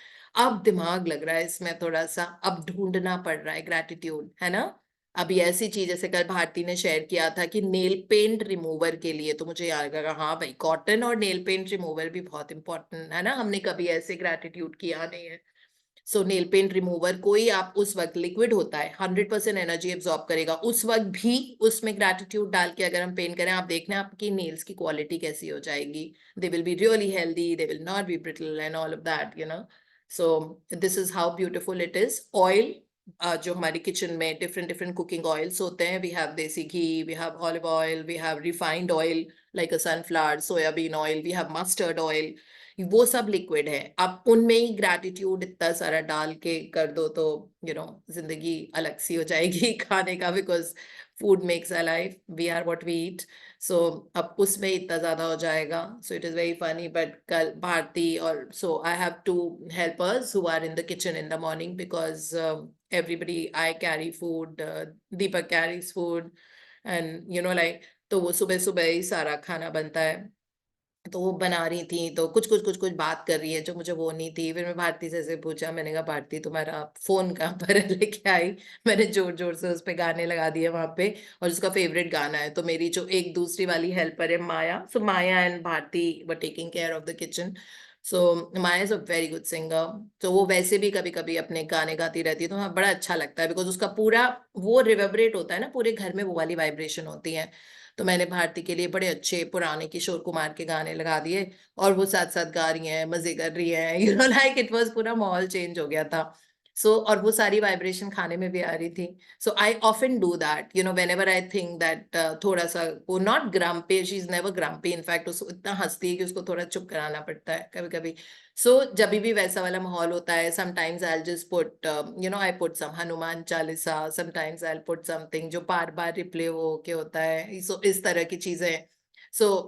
अब दिमाग लग रहा है इसमें थोड़ा सा, अब ढूंढना पड़ रहा है ग्रैटिट्यूड, है ना? अभी ऐसी चीज, जैसे कल भारती ने शेयर किया था कि नेल पेंट रिमूवर के लिए, तो मुझे याद लगा, हाँ भाई, कॉटन और नेल पेंट रिमूवर भी बहुत इंपॉर्टेंट है ना. हमने कभी ऐसे ग्रैटिट्यूड किया नहीं है. सो नेल पेंट रिमूवर, कोई आप उस वक्त लिक्विड होता है, 100% एनर्जी एब्जॉर्ब करेगा, उस वक्त भी उसमें ग्रैटिट्यूड डाल के अगर हम पेंट करें, आप देखना आपकी नेल्स की क्वालिटी कैसी हो जाएगी. They will be really healthy, they will not be brittle and all of that, so this is how beautiful it is. Oil, जो हमारी किचन में डिफरेंट डिफरेंट कुकिंग ऑयल्स होते हैं, we have desi ghee, we have olive oil, we have refined oil like a sunflower, soybean oil, we have mustard oil. वो सब liquid है. अब उनमें ही ग्रैटिट्यूड इतना सारा डाल के कर दो तो जिंदगी अलग सी हो जाएगी खाने का, because food makes a life, we are what we eat. So अब उसमें इतना ज्यादा हो जाएगा. So it is very funny. But कल भारती, और so I have two helpers who are in the kitchen in the morning, because everybody, I carry food, Deepak carries food, and like, तो वो सुबह सुबह ही सारा खाना बनता है. तो वो बना रही थी, तो कुछ बात कर रही है जो मुझे वो नहीं थी। फिर मैं भारती से ऐसे पूछा, मैंने कहा भारती तुम्हारा फोन कहाँ पर है, लेके आई। मैंने जोर जोर से उस पे गाने लगा दिए वहां पे, और उसका फेवरेट गाना है। तो मेरी जो एक दूसरी वाली हेल्पर है Maya, so Maya and Bharti were taking care of the kitchen. So Maya is a very good singer. तो वो वैसे भी कभी कभी अपने गाने गाती रहती है, तो हाँ बड़ा अच्छा लगता है, बिकॉज उसका पूरा वो रिवर्बरेट होता है ना, पूरे घर में वो वाली वाइब्रेशन होती है। तो मैंने भारती के लिए बड़े अच्छे पुराने किशोर कुमार के गाने लगा दिए, और वो साथ साथ गा रही हैं, मजे कर रही हैं, लाइक इट वाज, पूरा माहौल चेंज हो गया था। और वो सारी वाइब्रेशन खाने में भी आ रही थी। So I often do that, whenever I think that थोड़ा सा वो not grumpy, she is never grumpy, in fact उसको इतना हंसती है कि उसको थोड़ा चुप कराना पड़ता है कभी कभी। जब भी वैसा वाला माहौल होता है, sometimes I just put I put some Hanuman Chalisa, sometimes I put something जो बार बार रिप्ले हो के होता है। इस तरह की चीजें।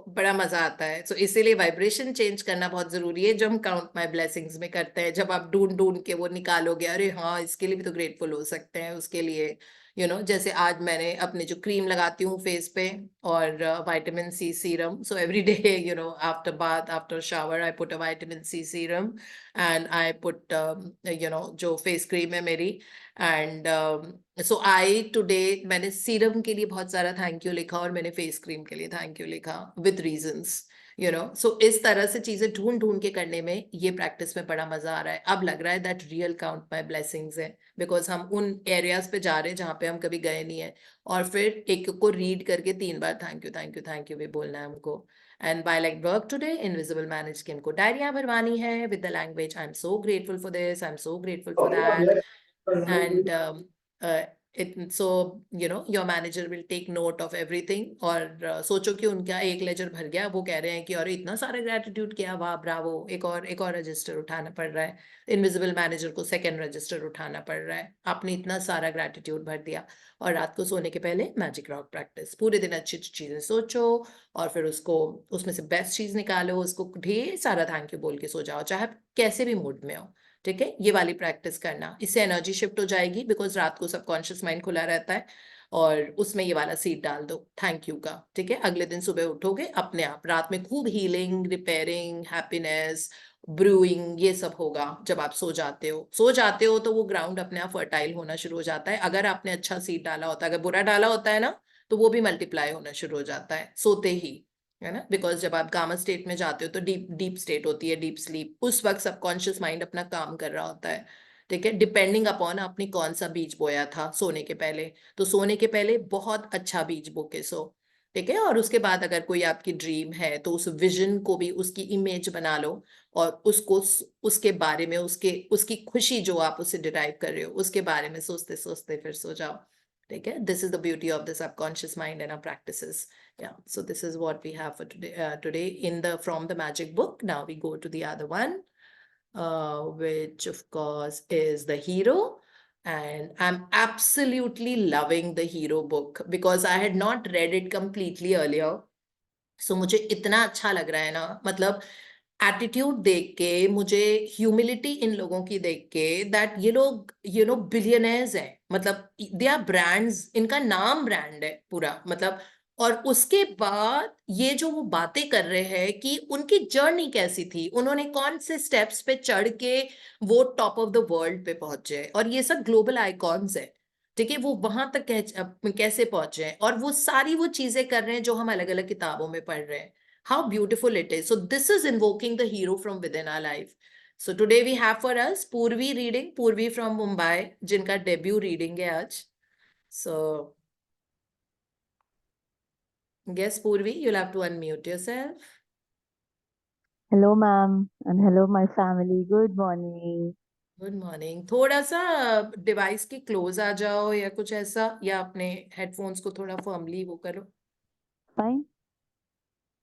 बड़ा मजा आता है। इसीलिए वाइब्रेशन चेंज करना बहुत जरूरी है, जो हम काउंट माई ब्लेसिंग्स में करते हैं। जब आप ढूंढ ढूंढ के वो निकालोगे, अरे हाँ इसके लिए भी तो ग्रेटफुल हो सकते हैं, उसके लिए जैसे आज मैंने अपने जो क्रीम लगाती हूँ फेस पे, और vitamin C serum, so every day after bath, after shower, I put a vitamin C serum, and I put जो फेस क्रीम है मेरी। एंड आई टुडे मैंने सीरम के लिए बहुत सारा थैंक यू लिखा, और मैंने फेस क्रीम के लिए थैंक यू लिखा विद रीजंस। इस तरह से चीजें ढूंढ ढूंढ के करने में, ये प्रैक्टिस में बड़ा मजा आ रहा है। अब लग रहा है that real count my blessings है, बिकॉज हम उन एरियाज पे जा रहे हैं जहाँ पे हम कभी गए नहीं है, और फिर एक को रीड करके 3 बार thank you thank you thank you भी बोलना है हमको। And by like work today invisible manage की हमको डायरियां भरवानी है with the language, I am so grateful for this, I am so grateful for that. And your manager will take note of everything। और सोचो कि उनका एक लेजर भर गया, वो कह रहे हैं कि अरे इतना सारा ग्रेटिट्यूड किया, वाह ब्रावो, एक और रजिस्टर उठाना पड़ रहा है। इनविजिबल मैनेजर को सेकंड रजिस्टर उठाना पड़ रहा है, आपने इतना सारा ग्रेटिट्यूड भर दिया। और रात को सोने के पहले मैजिक रॉक प्रैक्टिस, पूरे दिन अच्छी अच्छी चीजें सोचो, और फिर उसको उसमें से बेस्ट चीज निकालो, उसको ढेर सारा थैंक यू बोल के सो जाओ, चाहे कैसे भी मूड में हो। ठीक है, ये वाली प्रैक्टिस करना, इससे एनर्जी शिफ्ट हो जाएगी, बिकॉज रात को सबकॉन्शियस माइंड खुला रहता है, और उसमें ये वाला सीड डाल दो थैंक यू का। ठीक है, अगले दिन सुबह उठोगे अपने आप, रात में खूब हीलिंग, रिपेयरिंग, हैप्पीनेस, ब्रूइंग, ये सब होगा। जब आप सो जाते हो तो वो ग्राउंड अपने आप फर्टाइल होना शुरू हो जाता है। अगर आपने अच्छा सीड डाला होता है, अगर बुरा डाला होता है ना, तो वो भी मल्टीप्लाई होना शुरू हो जाता है सोते ही, है ना। बिकॉज जब आप गामा स्टेट में जाते हो तो डीप स्टेट होती है, डीप स्लीप, उस वक्त सबकॉन्शियस माइंड अपना काम कर रहा होता है। ठीक है, डिपेंडिंग अपॉन आपने कौन सा बीज बोया था सोने के पहले। तो सोने के पहले बहुत अच्छा बीज बो के सो। ठीक है, और उसके बाद अगर कोई आपकी ड्रीम है तो उस विजन को भी, उसकी इमेज बना लो, और उसको उसके बारे में, उसकी खुशी जो आप उससे डिराइव कर रहे हो, उसके बारे में सोचते सोचते फिर सो जाओ। ठीक है, this is the beauty of the subconscious mind and our practices. Yeah, so this is what we have for today in the from the magic book. Now we go to the other one, which of course is the hero. And I'm absolutely loving the hero book because I had not read it completely earlier. So मुझे इतना अच्छा लग रहा है ना, मतलब attitude देख के, मुझे ह्यूमिलिटी इन लोगों की देख के, दैट ये लोग बिलियनर्स हैं, मतलब दे आर ब्रांड्स, इनका नाम ब्रांड है पूरा, मतलब। और उसके बाद ये जो वो बातें कर रहे हैं कि उनकी जर्नी कैसी थी, उन्होंने कौन से स्टेप्स पे चढ़ के वो टॉप ऑफ द वर्ल्ड पे पहुंचे, और ये सब ग्लोबल आइकॉन्स है। ठीक है, वो वहां तक कैसे पहुंचे, और वो सारी वो चीजें कर रहे हैं जो हम अलग अलग किताबों में पढ़ रहे हैं। How beautiful it is. So this is invoking the hero from within our life. So today we have for us Purvi reading, Purvi from Mumbai, जिनका debut reading है आज. So guess Purvi, you'll have to unmute yourself. Hello, ma'am, and hello, my family. Good morning. Good morning. थोड़ा सा device के close आ जाओ या कुछ ऐसा, या अपने हेडफोन्स को थोड़ा फर्मली वो करो। Fine.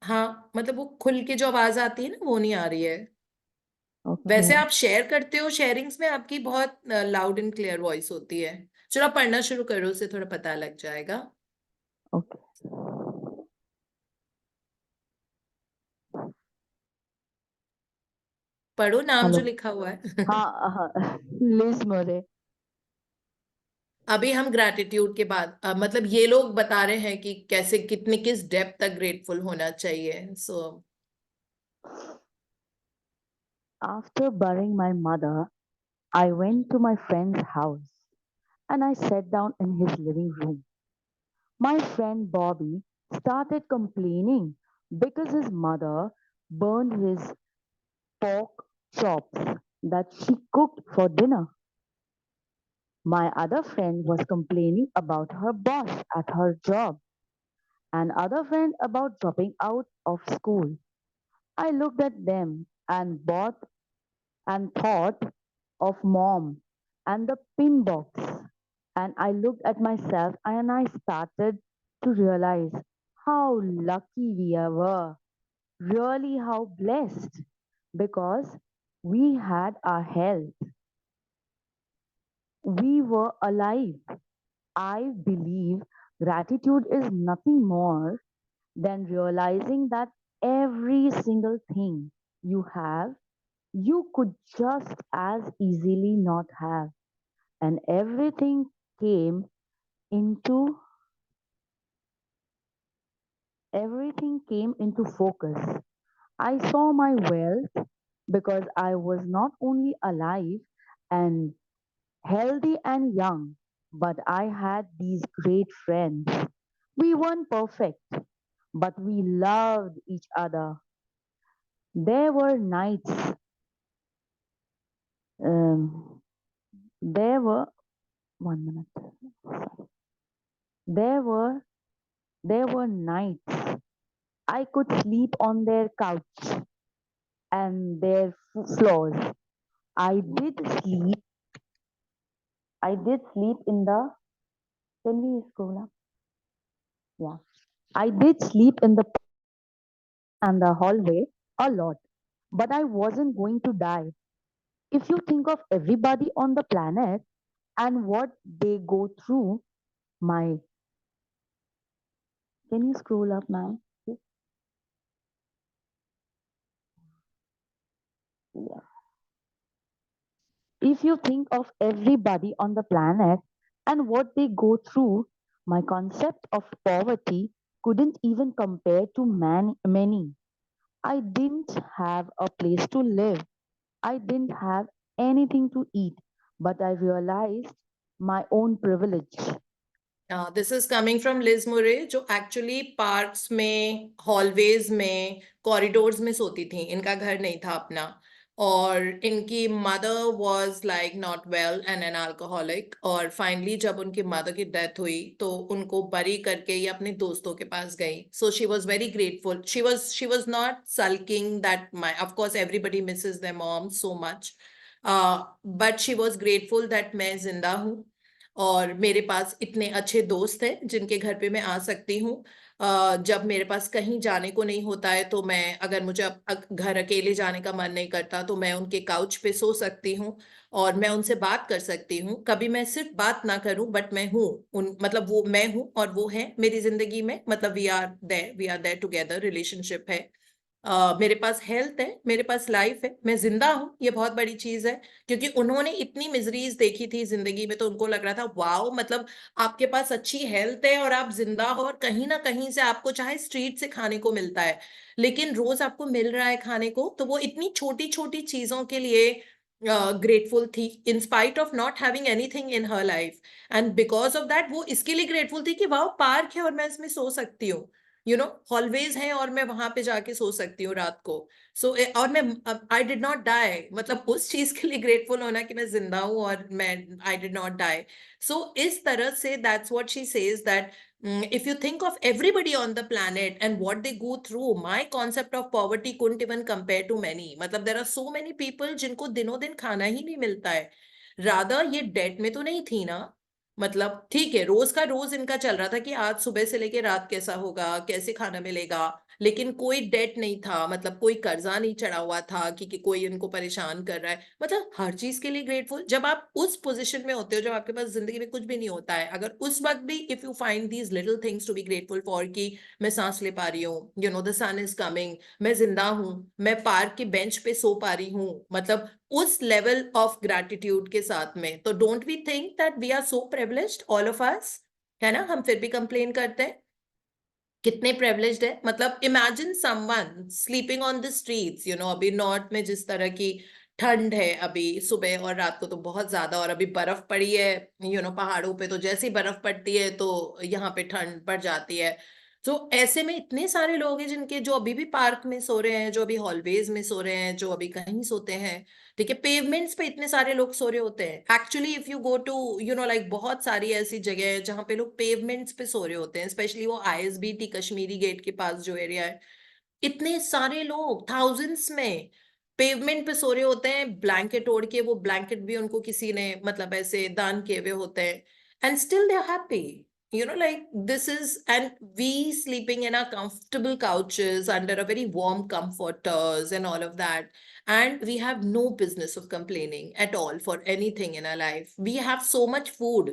हाँ, मतलब वो खुल के जो आवाज आती है ना, वो नहीं आ रही है। Okay. वैसे आप शेयर करते हो, शेयरिंग्स में आपकी बहुत लाउड एंड क्लियर वॉइस होती है। चलो आप पढ़ना शुरू करो, उससे थोड़ा पता लग जाएगा। Okay. पढ़ो नाम जो Hello. लिखा हुआ है। हाँ, Liz More. अभी हम ग्रैटिट्यूड के बाद मतलब ये लोग बता रहे हैं कि कैसे, कितने, किस डेप्थ तक ग्रेटफुल होना चाहिए। सो After burying my mother, I went to my friend's house and I sat down in his living room. My friend Bobby started complaining because his mother burned his pork chops that she cooked for dinner. My other friend was complaining about her boss at her job, and other friend about dropping out of school. I looked at them and thought of mom and the pin box. And I looked at myself and I started to realize how lucky we were, really how blessed, because we had our health. We were alive. I believe gratitude is nothing more than realizing that every single thing you have, you could just as easily not have. And into everything came into focus. I saw my wealth because I was not only alive and healthy and young, but I had these great friends. We weren't perfect, but we loved each other. There were nights, um, there were, 1 minute, sorry. There were nights I could sleep on their couch and their floors. I did sleep. I did sleep in the. Can we scroll up? Yeah. I did sleep in the and the hallway a lot, but I wasn't going to die. If you think of everybody on the planet and what they go through, my. Can you scroll up, ma'am? Yeah. If you think of everybody on the planet and what they go through, my concept of poverty couldn't even compare to many. I didn't have a place to live. I didn't have anything to eat, but I realized my own privilege. This is coming from Liz Murray, जो actually parks में, hallways में, corridors में सोती थी. इनका घर नहीं था अपना. और इनकी mother was like not well and an alcoholic. और finally जब उनकी mother की death हुई, तो उनको बरी करके ये अपने दोस्तों के पास गई. So she was very grateful. She was not sulking that of course everybody misses their mom so much. But she was grateful that मैं जिंदा हूँ. और मेरे पास इतने अच्छे दोस्त हैं जिनके घर पे मैं आ सकती हूँ. जब मेरे पास कहीं जाने को नहीं होता है तो मैं, अगर मुझे घर अकेले जाने का मन नहीं करता, तो मैं उनके काउच पे सो सकती हूँ और मैं उनसे बात कर सकती हूँ. कभी मैं सिर्फ बात ना करूं, बट मैं हूँ मतलब वो मैं हूँ और वो है मेरी जिंदगी में. मतलब we are there together, relationship है. मेरे पास हेल्थ है, मेरे पास लाइफ है, मैं जिंदा हूं. ये बहुत बड़ी चीज है, क्योंकि उन्होंने इतनी मिजरीज देखी थी जिंदगी में, तो उनको लग रहा था वाओ, मतलब आपके पास अच्छी हेल्थ है और आप जिंदा हो, और कहीं ना कहीं से आपको चाहे स्ट्रीट से खाने को मिलता है, लेकिन रोज आपको मिल रहा है खाने को. तो वो इतनी छोटी छोटी चीजों के लिए ग्रेटफुल थी, in spite of not having anything in her life. And because of that वो इसके लिए ग्रेटफुल थी कि वाओ, पार्क है और मैं इसमें सो सकती हूँ. हॉलवेज है और मैं वहां पे जाके सो सकती हूँ रात को. और मैं आई डिड नॉट डाई, मतलब उस चीज के लिए ग्रेटफुल होना कि मैं जिंदा हूँ और मैं आई डिड नॉट डाई. सो इस तरह से that's what she says, that if you think of everybody on the planet and what they go through, my concept of poverty couldn't even compare to many. मतलब there are so many people जिनको दिनों दिन खाना ही नहीं मिलता है. राधा ये date में तो नहीं थी ना. मतलब ठीक है, रोज का रोज इनका चल रहा था कि आज सुबह से लेके रात कैसा होगा, कैसे खाना मिलेगा, लेकिन कोई डेट नहीं था. मतलब कोई कर्जा नहीं चढ़ा हुआ था कि कोई इनको परेशान कर रहा है. मतलब हर चीज के लिए ग्रेटफुल. जब आप उस पोजीशन में होते हो, जब आपके पास जिंदगी में कुछ भी नहीं होता है, अगर उस वक्त भी if you find these little things to be grateful for, कि मैं सांस ले पा रही हूँ, द सन इज कमिंग, मैं जिंदा हूँ, मैं पार्क के बेंच पे सो पा रही हूँ, मतलब उस लेवल ऑफ ग्रैटिट्यूड के साथ में, तो don't we think that we are so privileged all of us, है ना. हम फिर भी कंप्लेन करते हैं. कितने प्रिविलेज्ड है, मतलब imagine someone sleeping on the streets, you know, अभी नॉर्थ में जिस तरह की ठंड है अभी सुबह और रात को तो बहुत ज्यादा, और अभी बर्फ पड़ी है, यू नो, पहाड़ों पे तो जैसी बर्फ पड़ती है तो यहाँ पे ठंड पड़ जाती है। तो ऐसे में इतने सारे लोग हैं जिनके, जो अभी भी पार्क में सो रहे हैं, जो अभी हॉलवेज में सो रहे हैं, जो अभी कहीं सोते हैं, ठीक है, पेवमेंट्स पे इतने सारे लोग सो रहे होते हैं। Actually if you go to, you know, like बहुत सारी ऐसी जगह है जहाँ पे लोग पेवमेंट्स पे सो रहे होते हैं, स्पेशली वो आईएसबीटी कश्मीरी गेट के पास जो एरिया है, इतने सारे लोग थाउजेंड्स में पेवमेंट पे सो रहे होते हैं, ब्लैंकेट ओढ़ के। वो ब्लैंकेट भी उनको किसी ने मतलब ऐसे दान किए हुए होते हैं, and still they are happy, you know, like this is, and we sleeping in our comfortable couches under a very warm comforters and all of that, and we have no business of complaining at all for anything in our life. We have so much food,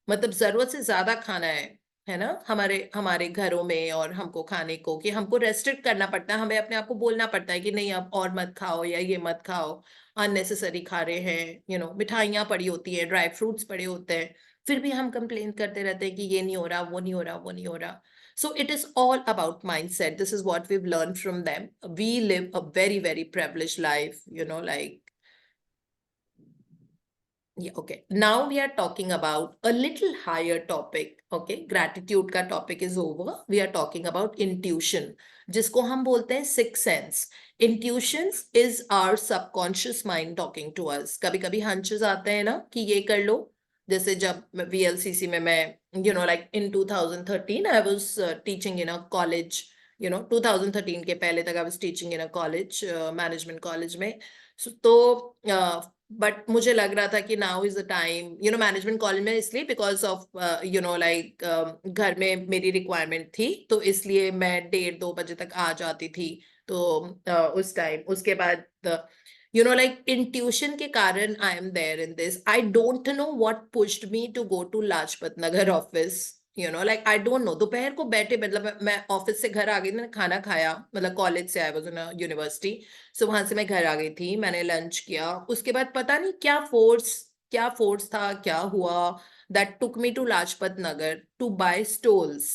मतलब जरूरत से ज्यादा खाना है ना, हमारे हमारे घरों में, और हमको खाने को कि हमको रेस्ट्रिक्ट करना पड़ता है, हमें अपने आप को बोलना पड़ता है कि नहीं अब और मत खाओ या ये मत खाओ, अननेसेसरी खा रहे हैं, यू नो, मिठाइयाँ पड़ी होती है, ड्राई फ्रूट्स पड़े होते हैं, फिर भी हम कंप्लेन करते रहते हैं कि ये नहीं हो रहा, वो नहीं हो रहा, वो नहीं हो रहा। So it is all about mindset. This is what we've learned from them. We live a very, very privileged life, you know, like, yeah, okay. Now we are talking about a little higher topic. Okay, gratitude का topic is over. We are talking about intuition, जिसको हम बोलते हैं sixth sense. Intuitions is our subconscious mind talking to us. कभी कभी hunches आते हैं ना कि ये कर लो, जैसे जब VLCC में मैं, you know, like in 2013 I was teaching in a college, you know, 2013 के पहले तक I was teaching in a college, management college में. So, तो बट मुझे लग रहा था कि now is the time, you know, management college में, इसलिए because of, you know, like घर में मेरी रिक्वायरमेंट थी, तो इसलिए मैं 1:30-2 बजे तक आ जाती थी। तो उस टाइम, उसके बाद, you know, like intuition के कारण I am there in this. I don't know what pushed me to go to Lajpat Nagar office. You know, like I don't know. दोपहर को बैठे, मतलब मैं ऑफिस से घर आ गई, मैंने खाना खाया, मतलब कॉलेज से, आई वाज इन यूनिवर्सिटी, सो वहां से मैं घर आ गई थी, मैंने लंच किया, उसके बाद पता नहीं क्या फोर्स था, क्या हुआ, that took me to Lajpat Nagar to buy stoles.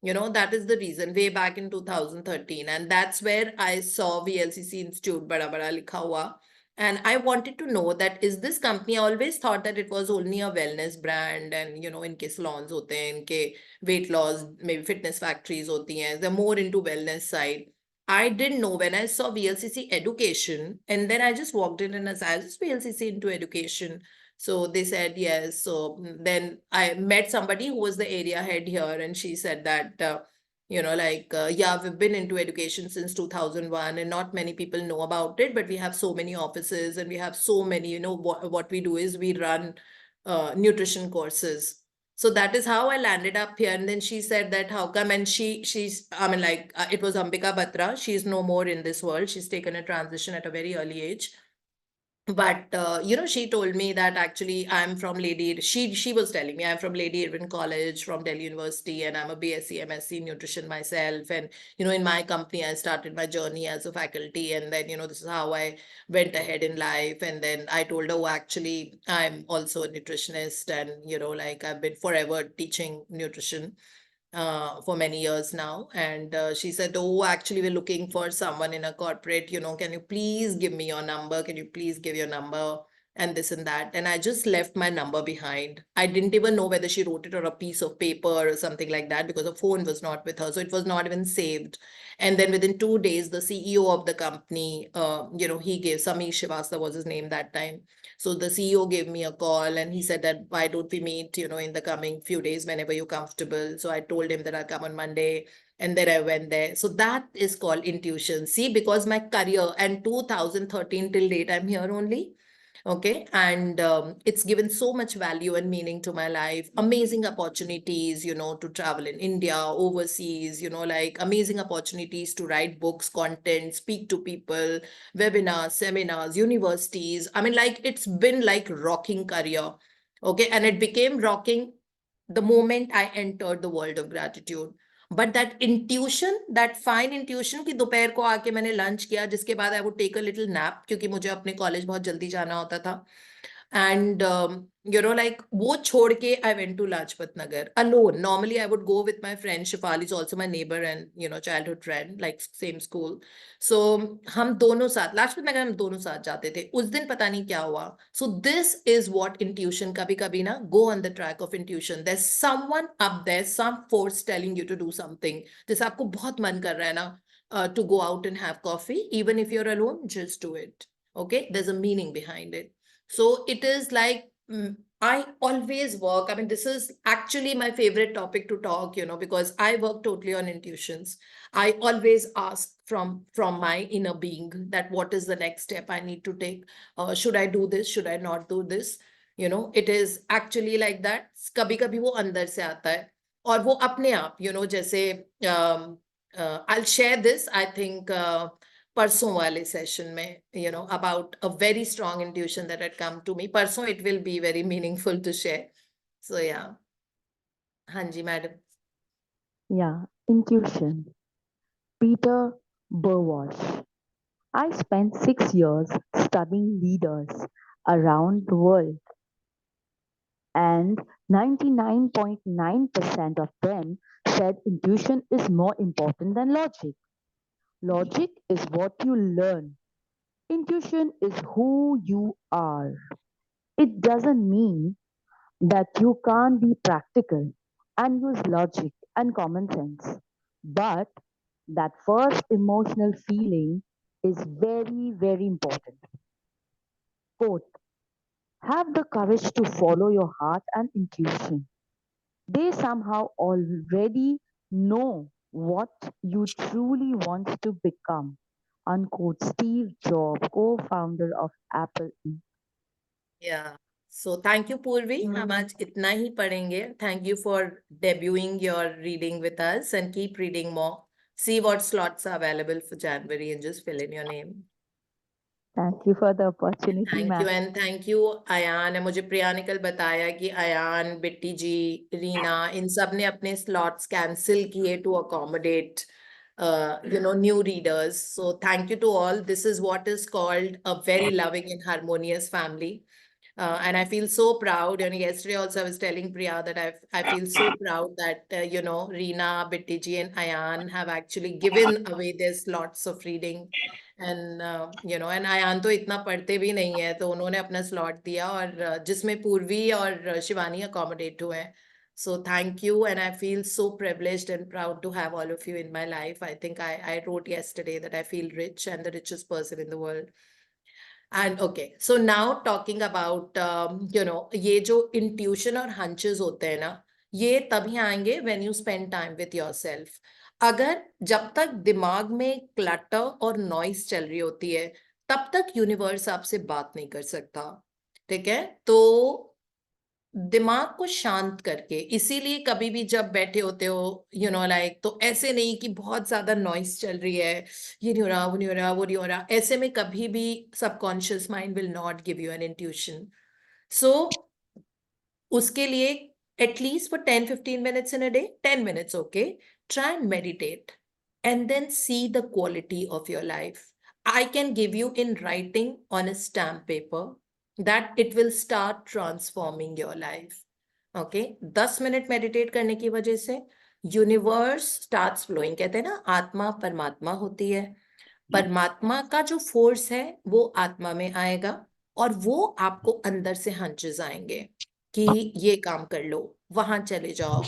You know, that is the reason, way back in 2013. And that's where I saw VLCC Institute, bada bada likha hua. And I wanted to know that, is this company, I always thought that it was only a wellness brand, and, you know, इनके salons होते हैं, इनके weight loss, maybe fitness factories होती हैं, they're more into wellness side. I didn't know when I saw VLCC education, and then I just walked in and I said, is VLCC into education? So they said yes. So then I met somebody who was the area head here, and she said that, you know, like, yeah, we've been into education since 2001, and not many people know about it, but we have so many offices, and we have so many, you know, what we do is we run nutrition courses. So that is how I landed up here. And then she said that how come, and she's, I mean, like, it was Ambika Batra. She's no more in this world. She's taken a transition at a very early age. But you know, she told me that actually I'm from Lady, she was telling me I'm from Lady Irwin College from Delhi University, and I'm a BSc MSc nutrition myself, and, you know, in my company I started my journey as a faculty, and then, you know, this is how I went ahead in life. And then I told her, oh, actually I'm also a nutritionist, and, you know, like I've been forever teaching nutrition for many years now. And she said, oh, actually we're looking for someone in a corporate, you know, can you please give me your number? Can you please give your number? And this and that. And I just left my number behind. I didn't even know whether she wrote it on a piece of paper or something like that, because the phone was not with her. So it was not even saved. And then within 2 days, the CEO of the company, you know, he gave, Samir Srivastava was his name that time. So the CEO gave me a call, and he said that, why don't we meet, you know, in the coming few days, whenever you're comfortable. So I told him that I'll come on Monday, and then I went there. So that is called intuition. See, because my career, and 2013 till date, I'm here only. Okay. And it's given so much value and meaning to my life. Amazing opportunities, you know, to travel in India, overseas, you know, like amazing opportunities to write books, content, speak to people, webinars, seminars, universities. I mean, like, it's been like rocking career. Okay. And it became rocking the moment I entered the world of gratitude. But that intuition, that fine intuition कि दोपहर को आके मैंने lunch किया, जिसके बाद I would take a little nap, क्योंकि मुझे अपने कॉलेज बहुत जल्दी जाना होता था. And like wo chhod ke I went to Lajpat Nagar alone. Normally I would go with my friend Shifali is also my neighbor and childhood friend, like same school. So हम दोनों साथ लाजपत नगर हम दोनों साथ जाते थे. उस दिन पता नहीं क्या हुआ. So this is what intuition, कभी कभी ना go on the track of intuition. There's someone up there, some force telling you to do something. जैसे आपको बहुत मन कर रहा है ना to go out and have coffee, even if you're alone, just do it. Okay, there's a meaning behind it. So it is like, I always work. I mean, this is actually my favorite topic to talk, because I work totally on intuitions. I always ask from my inner being that what is the next step I need to take? Should I do this? Should I not do this? It is actually like that. कभी कभी वो अंदर से आता है और वो अपने आप, जैसे I'll share this, I think, परसों वाले सेशन में, about a very strong intuition that had come to me. परसों it will be very meaningful to share. So yeah. हाँ जी madam. Yeah, intuition. Peter Burwash. I spent 6 years studying leaders around the world, and 99.9% of them said intuition is more important than logic. Logic is what you learn. Intuition is who you are. It doesn't mean that you can't be practical and use logic and common sense. But that first emotional feeling is very, very important. Quote, have the courage to follow your heart and intuition. They somehow already know what you truly want to become. Unquote. Steve Jobs, co-founder of Apple Inc. Yeah. So thank you, Purvi. हम आज इतना ही पढ़ेंगे. Thank you for debuting your reading with us, and keep reading more. See what slots are available for January and just fill in your name. Thank you for the opportunity, Thank ma'am. you, and thank you Ayan. मुझे प्रिया ने कल बताया कि अयान, बिट्टी जी, रीना, इन सब ने अपने slots cancel किए to accommodate new readers. So thank you to all. This is what is called a very loving and harmonious family. And I feel so proud. And yesterday also I was telling Priya that I feel so proud that Reena, Bittiji, and Ayan have actually given away their slots of reading. And and Ayan तो इतना पढ़ते भी नहीं है, तो उन्होंने अपना slot दिया, और जिसमें पूर्वी और शिवानी accommodate हुए हैं. So thank you, and I feel so privileged and proud to have all of you in my life. I think I wrote yesterday that I feel rich and the richest person in the world. And okay, so now talking about ये जो intuition और hunches होते हैं ना, ये तभी आएंगे when you spend time with yourself. अगर जब तक दिमाग में clutter और noise चल रही होती है, तब तक यूनिवर्स आपसे बात नहीं कर सकता. ठीक है, तो दिमाग को शांत करके, इसीलिए कभी भी जब बैठे होते हो तो ऐसे नहीं कि बहुत ज्यादा नॉइस चल रही है, ये नहीं हो रहा, वो नहीं हो रहा, वो नहीं हो रहा, ऐसे में कभी भी subconscious mind will not give you an intuition. So उसके लिए at least for 10-15 minutes in a day, 10 minutes, okay, try and meditate and then see the quality of your life. I can give you in writing on a stamp paper that it will start transforming your life. Okay, 10 minute meditate करने की वजह से universe starts flowing. कहते हैं ना, आत्मा परमात्मा होती है. परमात्मा का जो फोर्स है वो आत्मा में आएगा, और वो आपको अंदर से हंचेस आएंगे कि ये काम कर लो, वहां चले जाओ,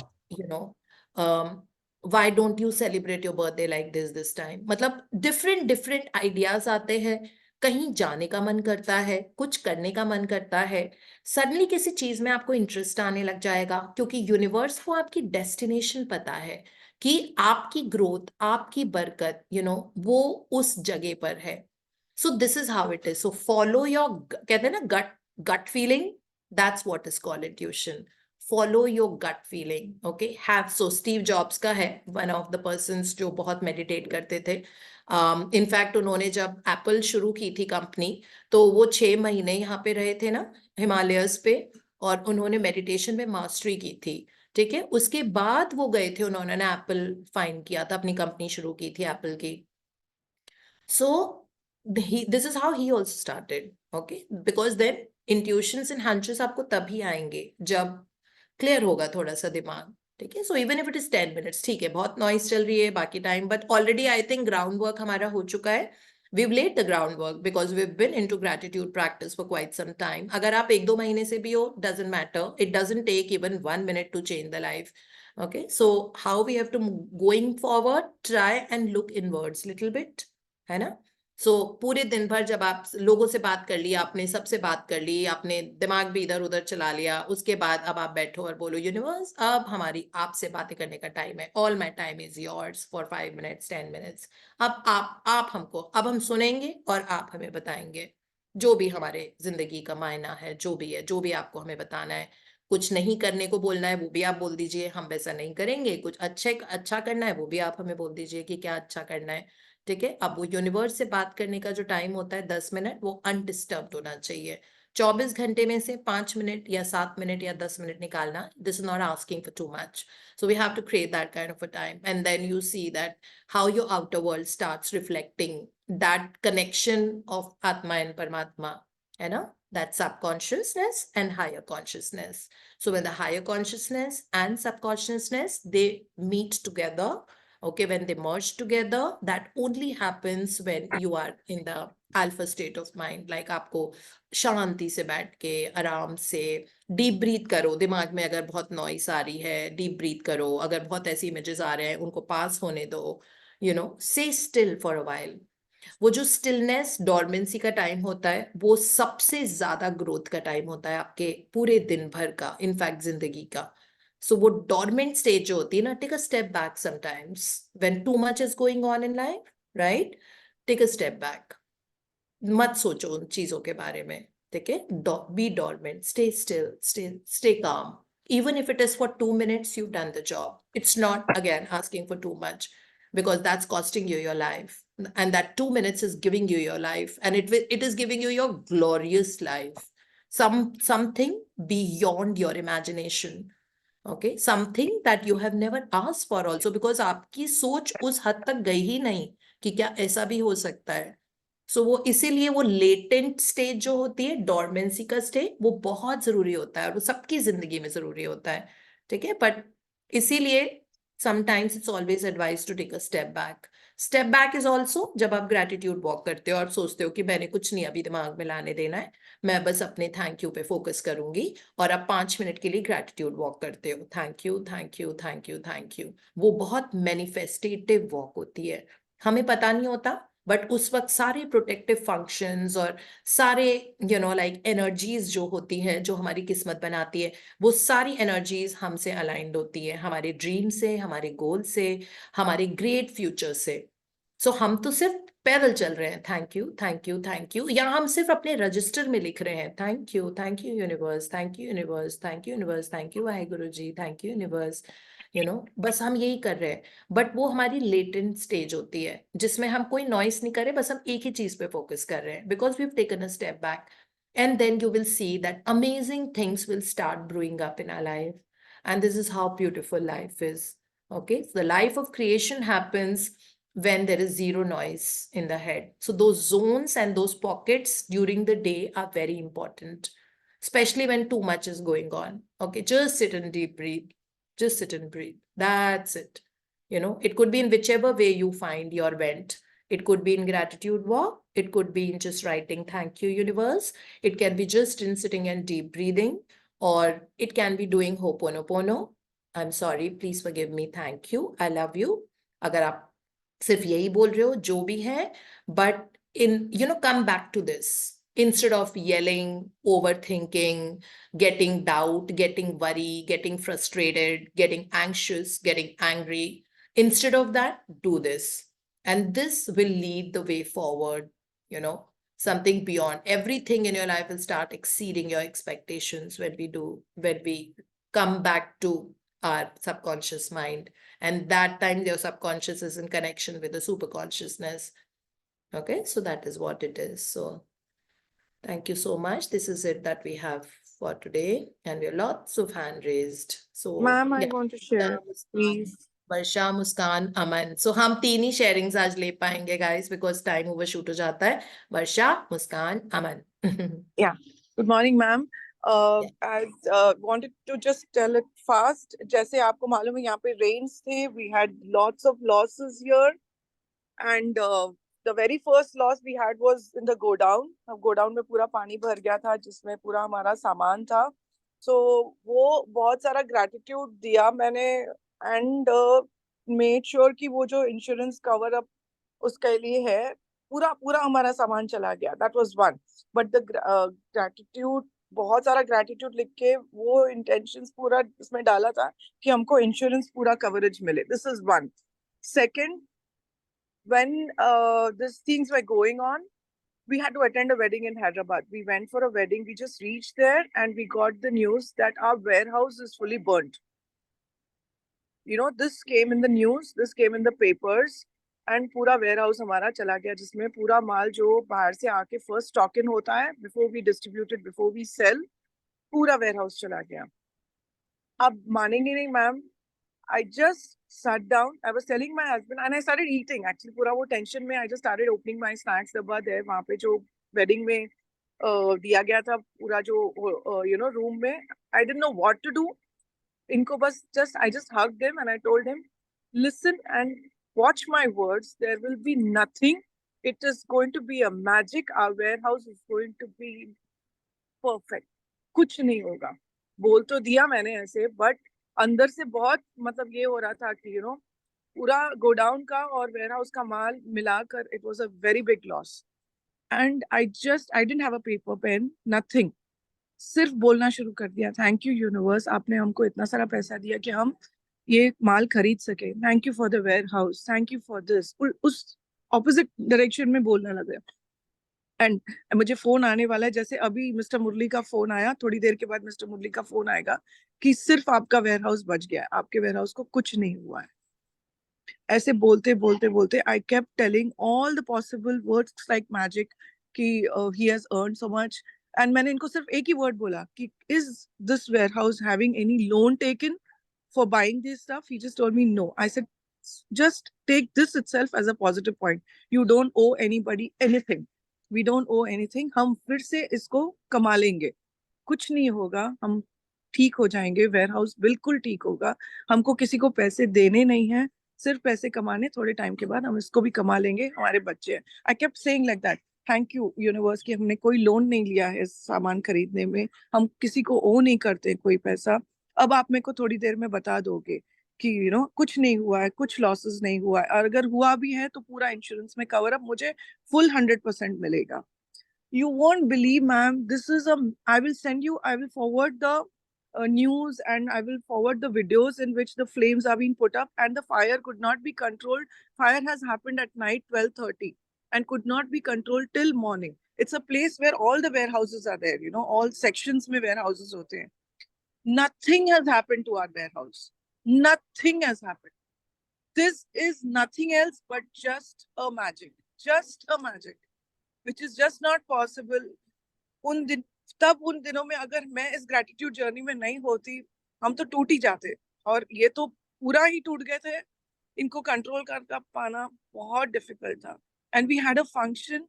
why don't you celebrate your birthday like this time. मतलब different आइडियाज आते हैं, कहीं जाने का मन करता है, कुछ करने का मन करता है, सडनली किसी चीज में आपको इंटरेस्ट आने लग जाएगा, क्योंकि यूनिवर्स को आपकी डेस्टिनेशन पता है कि आपकी ग्रोथ, आपकी बरकत, वो उस जगह पर है. So this is how it is. So follow your, कहते हैं ना, gut feeling. That's what is called intuition. Follow your gut feeling. Okay, have. So Steve Jobs का है, वन ऑफ द पर्सन्स जो बहुत मेडिटेट करते थे. इनफैक्ट उन्होंने जब एप्पल शुरू की थी कंपनी, तो वो 6 महीने यहाँ पे रहे थे ना, हिमालयस पे, और उन्होंने मेडिटेशन में मास्टरी की थी. ठीक है, उसके बाद वो गए थे, उन्होंने एप्पल फाइंड किया था, अपनी कंपनी शुरू की थी एप्पल की. So this is how he also started. Okay, because then intuitions and hunches आपको तभी आएंगे जब क्लियर होगा थोड़ा सा दिमाग, ठीक है। So even if it is 10 minutes, ठीक है, बहुत नॉइस चल रही है बाकी time, but already I think ground work हमारा हो चुका है. We've laid the groundwork because we've been into gratitude practice for quite some time. अगर आप 1-2 महीने से भी हो, doesn't matter. It doesn't take even 1 minute to change the life. Okay, so how we have to going forward, try and look inwards little bit, है ना? So पूरे दिन भर जब आप लोगों से बात कर ली, आपने सबसे बात कर ली, आपने दिमाग भी इधर उधर चला लिया, उसके बाद अब आप बैठो और बोलो यूनिवर्स अब हमारी आपसे बातें करने का टाइम है. All my time is yours for 5 minutes 10 minutes. अब आप हमको अब हम सुनेंगे और आप हमें बताएंगे जो भी हमारे जिंदगी का मायना है, जो भी है, जो भी आपको हमें बताना है. कुछ नहीं करने को बोलना है वो भी आप बोल दीजिए, हम वैसा नहीं करेंगे. कुछ अच्छा करना है वो भी आप हमें बोल दीजिए कि क्या अच्छा करना है, ठीक है. अब वो यूनिवर्स से बात करने का जो टाइम होता है 10 मिनट, वो अनडिस्टर्ब्ड होना चाहिए. 24 घंटे में से 5 मिनट या 7 मिनट या 10 मिनट निकालना, this is not asking for too much. So we have to create that kind of a time, and then you see that how your outer world starts reflecting that connection of Atma and Paramatma, you know, that subconsciousness and higher consciousness. So when the higher consciousness and subconsciousness, they meet together, okay, when they merge together, that only happens when you are in the alpha state of mind. Like आपको शांति से बैठ के आराम से deep breath करो. दिमाग में अगर बहुत नॉइस आ रही है, डीप ब्रीथ करो. अगर बहुत ऐसे इमेजेस आ रहे हैं, उनको पास होने दो. यू नो, से स्टिल फॉर अ व्हाइल. वो जो स्टिलनेस डॉर्मेंसी का टाइम होता है, वो सबसे ज्यादा ग्रोथ का टाइम होता है आपके पूरे दिन भर का, इनफैक्ट जिंदगी का. सो वो डॉर्मेंट स्टेज जो होती है ना, take a step back sometimes when too much is going on in life, right? Take a step back. मत सोचो उन चीजों के बारे में, ठीक है. Be dormant, stay still, stay calm. Even if it is for 2 minutes, you've done the job. It's not, again, asking for too much, because that's costing you your life. And that 2 minutes is giving you your life. And it is giving you your glorious life. Something beyond your imagination. Okay? Something that you have never asked for also, because आपकी सोच उस हद तक गई ही नहीं कि क्या ऐसा भी हो सकता है. सो वो इसीलिए वो लेटेंट स्टेज जो होती है, डॉर्मेंसी का स्टेज, वो बहुत जरूरी होता है और वो सबकी जिंदगी में जरूरी होता है, ठीक है. बट इसीलिए sometimes it's always advise to take a step back. Step back is also जब आप ग्रेटिट्यूड वॉक करते हो और सोचते हो कि मैंने कुछ नहीं अभी दिमाग में लाने देना है, मैं बस अपने थैंक यू पे फोकस करूंगी, और आप 5 मिनट के लिए ग्रेटिट्यूड वॉक करते हो. Thank you, thank you, thank you, thank you. वो बहुत मैनिफेस्टेटिव वॉक होती है. हमें पता नहीं होता, बट उस वक्त सारे प्रोटेक्टिव फंक्शंस और सारे लाइक एनर्जीज जो होती हैं, जो हमारी किस्मत बनाती है, वो सारी एनर्जीज हमसे अलाइंड होती है, हमारे ड्रीम से, हमारे गोल से, हमारे ग्रेट फ्यूचर से. सो हम तो सिर्फ पैदल चल रहे हैं, thank you, thank you, thank you, या हम सिर्फ अपने रजिस्टर में लिख रहे हैं thank you universe, thank you universe, thank you universe, thank you Waheguru ji, thank you universe. बस हम यही कर रहे हैं. बट वो हमारी लेटेंट स्टेज होती है जिसमें हम कोई नॉइस नहीं कर रहे, बस हम एक ही चीज पे फोकस कर रहे हैं, because we have taken a step back. And then you will see that amazing things will start brewing up in our life. And this is how beautiful life is. Okay, so the life of creation happens when there is zero noise in the head. So those zones and those pockets during the day are very important, especially when too much is going on. Okay, just sit and deep breathe. Just sit and breathe. That's it. It could be in whichever way you find your vent. It could be in gratitude walk. It could be in just writing thank you universe. It can be just in sitting and deep breathing, or it can be doing ho'oponopono. I'm sorry, please forgive me, thank you, I love you. अगर आप सिर्फ यही बोल रहे हो, जो भी है, but come back to this. Instead of yelling, overthinking, getting doubt, getting worry, getting frustrated, getting anxious, getting angry, instead of that, do this. And this will lead the way forward, something beyond. Everything in your life will start exceeding your expectations when we come back to our subconscious mind, and that time your subconscious is in connection with the super consciousness. Okay, so that is what it is. So thank you so much. This is it that we have for today, and we have lots of hand raised. So Ma'am, I want to share, please. Varsha, Muskan, Aman. So हम 3 ही sharings आज ले पाएंगे guys, because time overshoot हो जाता है. वर्षा, मुस्कान, अमन. Yeah. Good morning, ma'am. I wanted to just tell it fast. जैसे आपको मालूम है यहाँ पे rains थे. We had lots of losses here, and the very first loss we had was in the godown. अब godown में पूरा पानी भर गया था, जिसमें पूरा हमारा सामान था. So वो बहुत सारा gratitude दिया मैंने, and made sure कि वो जो insurance cover up उसके लिए है, पूरा पूरा हमारा सामान चला गया. That was one. But the gratitude, बहुत सारा gratitude लिख के वो intentions पूरा इसमें डाला था कि हमको insurance पूरा coverage मिले. This is one. Second, when these things were going on, we had to attend a wedding in Hyderabad. We went for a wedding. We just reached there and we got the news that our warehouse is fully burnt. You know, this came in the news, this came in the papers, and पूरा warehouse हमारा चला गया, जिसमें पूरा माल जो बाहर से आके first stock in होता है, before we distribute it, before we sell, पूरा warehouse चला गया. अब मानेंगे नहीं ma'am, I just sat down. I was telling my husband, and I started eating. Actually, पूरा वो tension में, I just started opening my snacks डब्बा there. वहाँ पे जो wedding में दिया गया था पूरा जो you know room में. I didn't know what to do. इनको बस I just hugged him and I told him, listen and watch my words. There will be nothing. It is going to be a magic. Our warehouse is going to be perfect. कुछ नहीं होगा. बोल तो दिया मैंने ऐसे, but अंदर से बहुत मतलब ये हो रहा था कि पूरा गोडाउन का और वेयरहाउस का माल मिलाकर it was a very big loss. And I didn't have a paper pen, nothing. सिर्फ बोलना शुरू कर दिया, थैंक यू यूनिवर्स, आपने हमको इतना सारा पैसा दिया कि हम ये माल खरीद सके. Thank you for the warehouse, thank you for this. उस ऑपोजिट डायरेक्शन में बोलने लगे. एंड मुझे फोन आने वाला है, जैसे अभी मिस्टर मुरली का फोन आया, थोड़ी देर के बाद मिस्टर मुरली का फोन आएगा कि सिर्फ आपका वेयरहाउस बच गया है, आपके वेयरहाउस को कुछ नहीं हुआ है. ऐसे बोलते बोलते बोलते I kept telling all the possible words like magic कि he has earn so much. And मैंने इनको सिर्फ एक ही वर्ड बोला कि is this warehouse having any loan taken for buying this stuff? He just told me no. I said, just take this itself as a positive point. You don't owe anybody anything. We don't owe anything. हम फिर से इसको कमा लेंगे, कुछ नहीं होगा, हम ठीक हो जाएंगे, वेयरहाउस बिल्कुल ठीक होगा. हमको किसी को पैसे देने नहीं है, सिर्फ पैसे कमाने, थोड़े टाइम के बाद हम इसको भी कमा लेंगे, हमारे बच्चे हैं. I kept saying like that. Thank you universe कि हमने कोई लोन नहीं लिया है इस सामान खरीदने में, हम किसी को ओ नहीं करते कोई पैसा. अब आप मेरे को थोड़ी देर में बता दोगे कि कुछ नहीं हुआ है, कुछ लॉसेस नहीं हुआ है, और अगर हुआ भी है तो पूरा इंश्योरेंस में कवर अप मुझे फुल 100% मिलेगा. You won't believe, ma'am, this is I will forward the news, and I will forward the videos in which the flames are being put up and the fire could not be controlled. Fire has happened at night 12:30 and could not be controlled till morning. It's a place where all the warehouses are there, all sections mein warehouses hote hain. Nothing has happened to our warehouse. Nothing has happened. This is nothing else but just a magic. Just a magic. Which is just not possible. उन दिनों में अगर मैं इस gratitude journey में नहीं होती, हम तो टूट ही जाते, और ये तो पूरा ही टूट गए थे. इनको कंट्रोल कर पाना बहुत डिफिकल्ट था. And we had a function,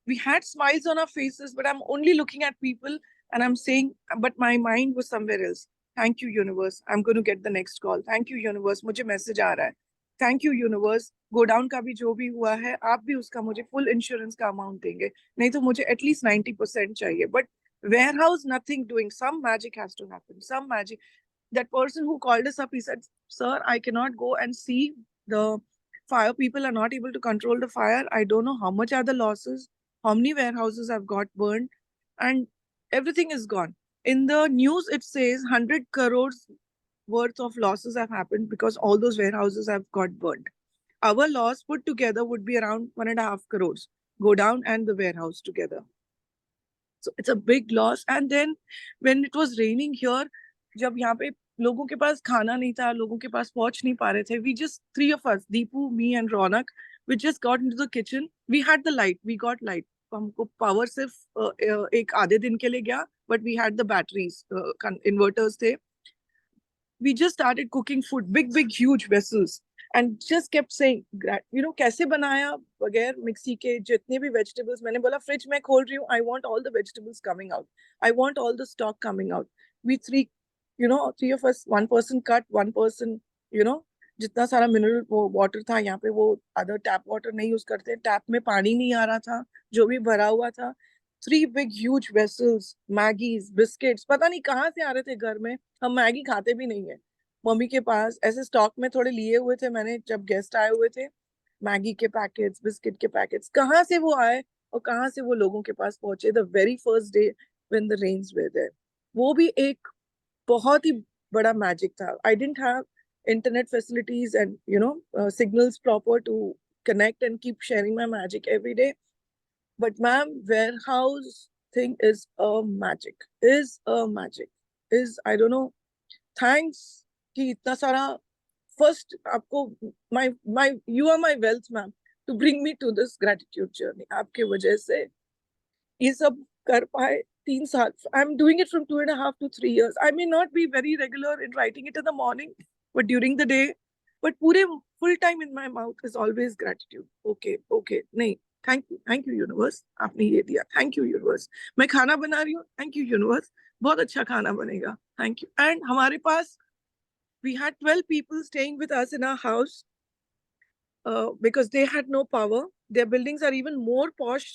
we had smiles on our faces, but I am only looking at people and I'm saying, but my mind was somewhere else. Thank you universe, I'm going to get the next call. Thank you universe, मुझे message आ रहा है. Thank you universe, godown का भी जो भी हुआ है, आप भी उसका मुझे फुल इंश्योरेंस का अमाउंट देंगे, नहीं तो मुझे एटलीस्ट 90% चाहिए. But warehouse, nothing doing. Some magic has to happen. Some magic. That person who called us up, he said, sir, I cannot go and see the fire. People are not able to control the fire. I don't know how much are the losses, how many warehouses have got burned, and everything is gone. In the news, it says 100 crores worth of losses have happened because all those warehouses have got burned. Our loss put together would be around 1.5 crores, go down and the warehouse together. So it's a big loss. And then when it was raining here, जब यहाँ पे लोगों के पास खाना नहीं था, लोगों के पास पहुंच नहीं पा रहे थे, we just, 3 of us, Deepu, me and Ronak, we just got into the kitchen. We had the light, we got light. हमको पावर सिर्फ एक आधे दिन के लिए गया, but we had the batteries, inverters थे. We just started cooking food, big huge vessels. and just kept saying, कैसे बनाया बगैर मिक्सी के जितने भी vegetables. मैंने बोला fridge मैं खोल रही हूँ, I want all the vegetables coming out, I want all the stock coming out. We three of us, one person cut, one person, जितना सारा मिनरल वाटर था यहाँ पे, वो अदर टैप वाटर नहीं यूज करते, टैप में पानी नहीं आ रहा था, जो भी भरा हुआ था. 3 big huge vessels, Maggie's, biscuits, पता नहीं कहाँ से आ रहे थे घर में. हम मैगी खाते भी नहीं है. मम्मी के पास ऐसे स्टॉक में थोड़े लिए हुए थे मैंने, जब गेस्ट आए हुए थे. मैगी के पैकेट्स, बिस्किट के पैकेट्स, कहाँ से वो आए और कहाँ से वो लोगों के पास पहुंचे the very first day when the rains were there. वो भी एक बहुत ही बड़ा मैजिक था. I didn't have internet facilities and signals proper to connect and keep sharing my magic every day. But ma'am, warehouse thing is a magic, I don't know. Thanks कि इतना सारा. First आपको my you are my wealth ma'am, to bring me to this gratitude journey. आपके वजह से ये सब कर पाए. 3 साल. I'm doing it from 2.5 to 3 years. I may not be very regular in writing it in the morning, but during the day, but पूरे full time in my mouth is always gratitude. Okay, नहीं, thank you universe, आपने ये दिया, thank you universe. मैं खाना बना रही हूँ, thank you universe, बहुत अच्छा खाना बनेगा, thank you. And हमारे पास, we had 12 people staying with us in our house because they had no power. Their buildings are even more posh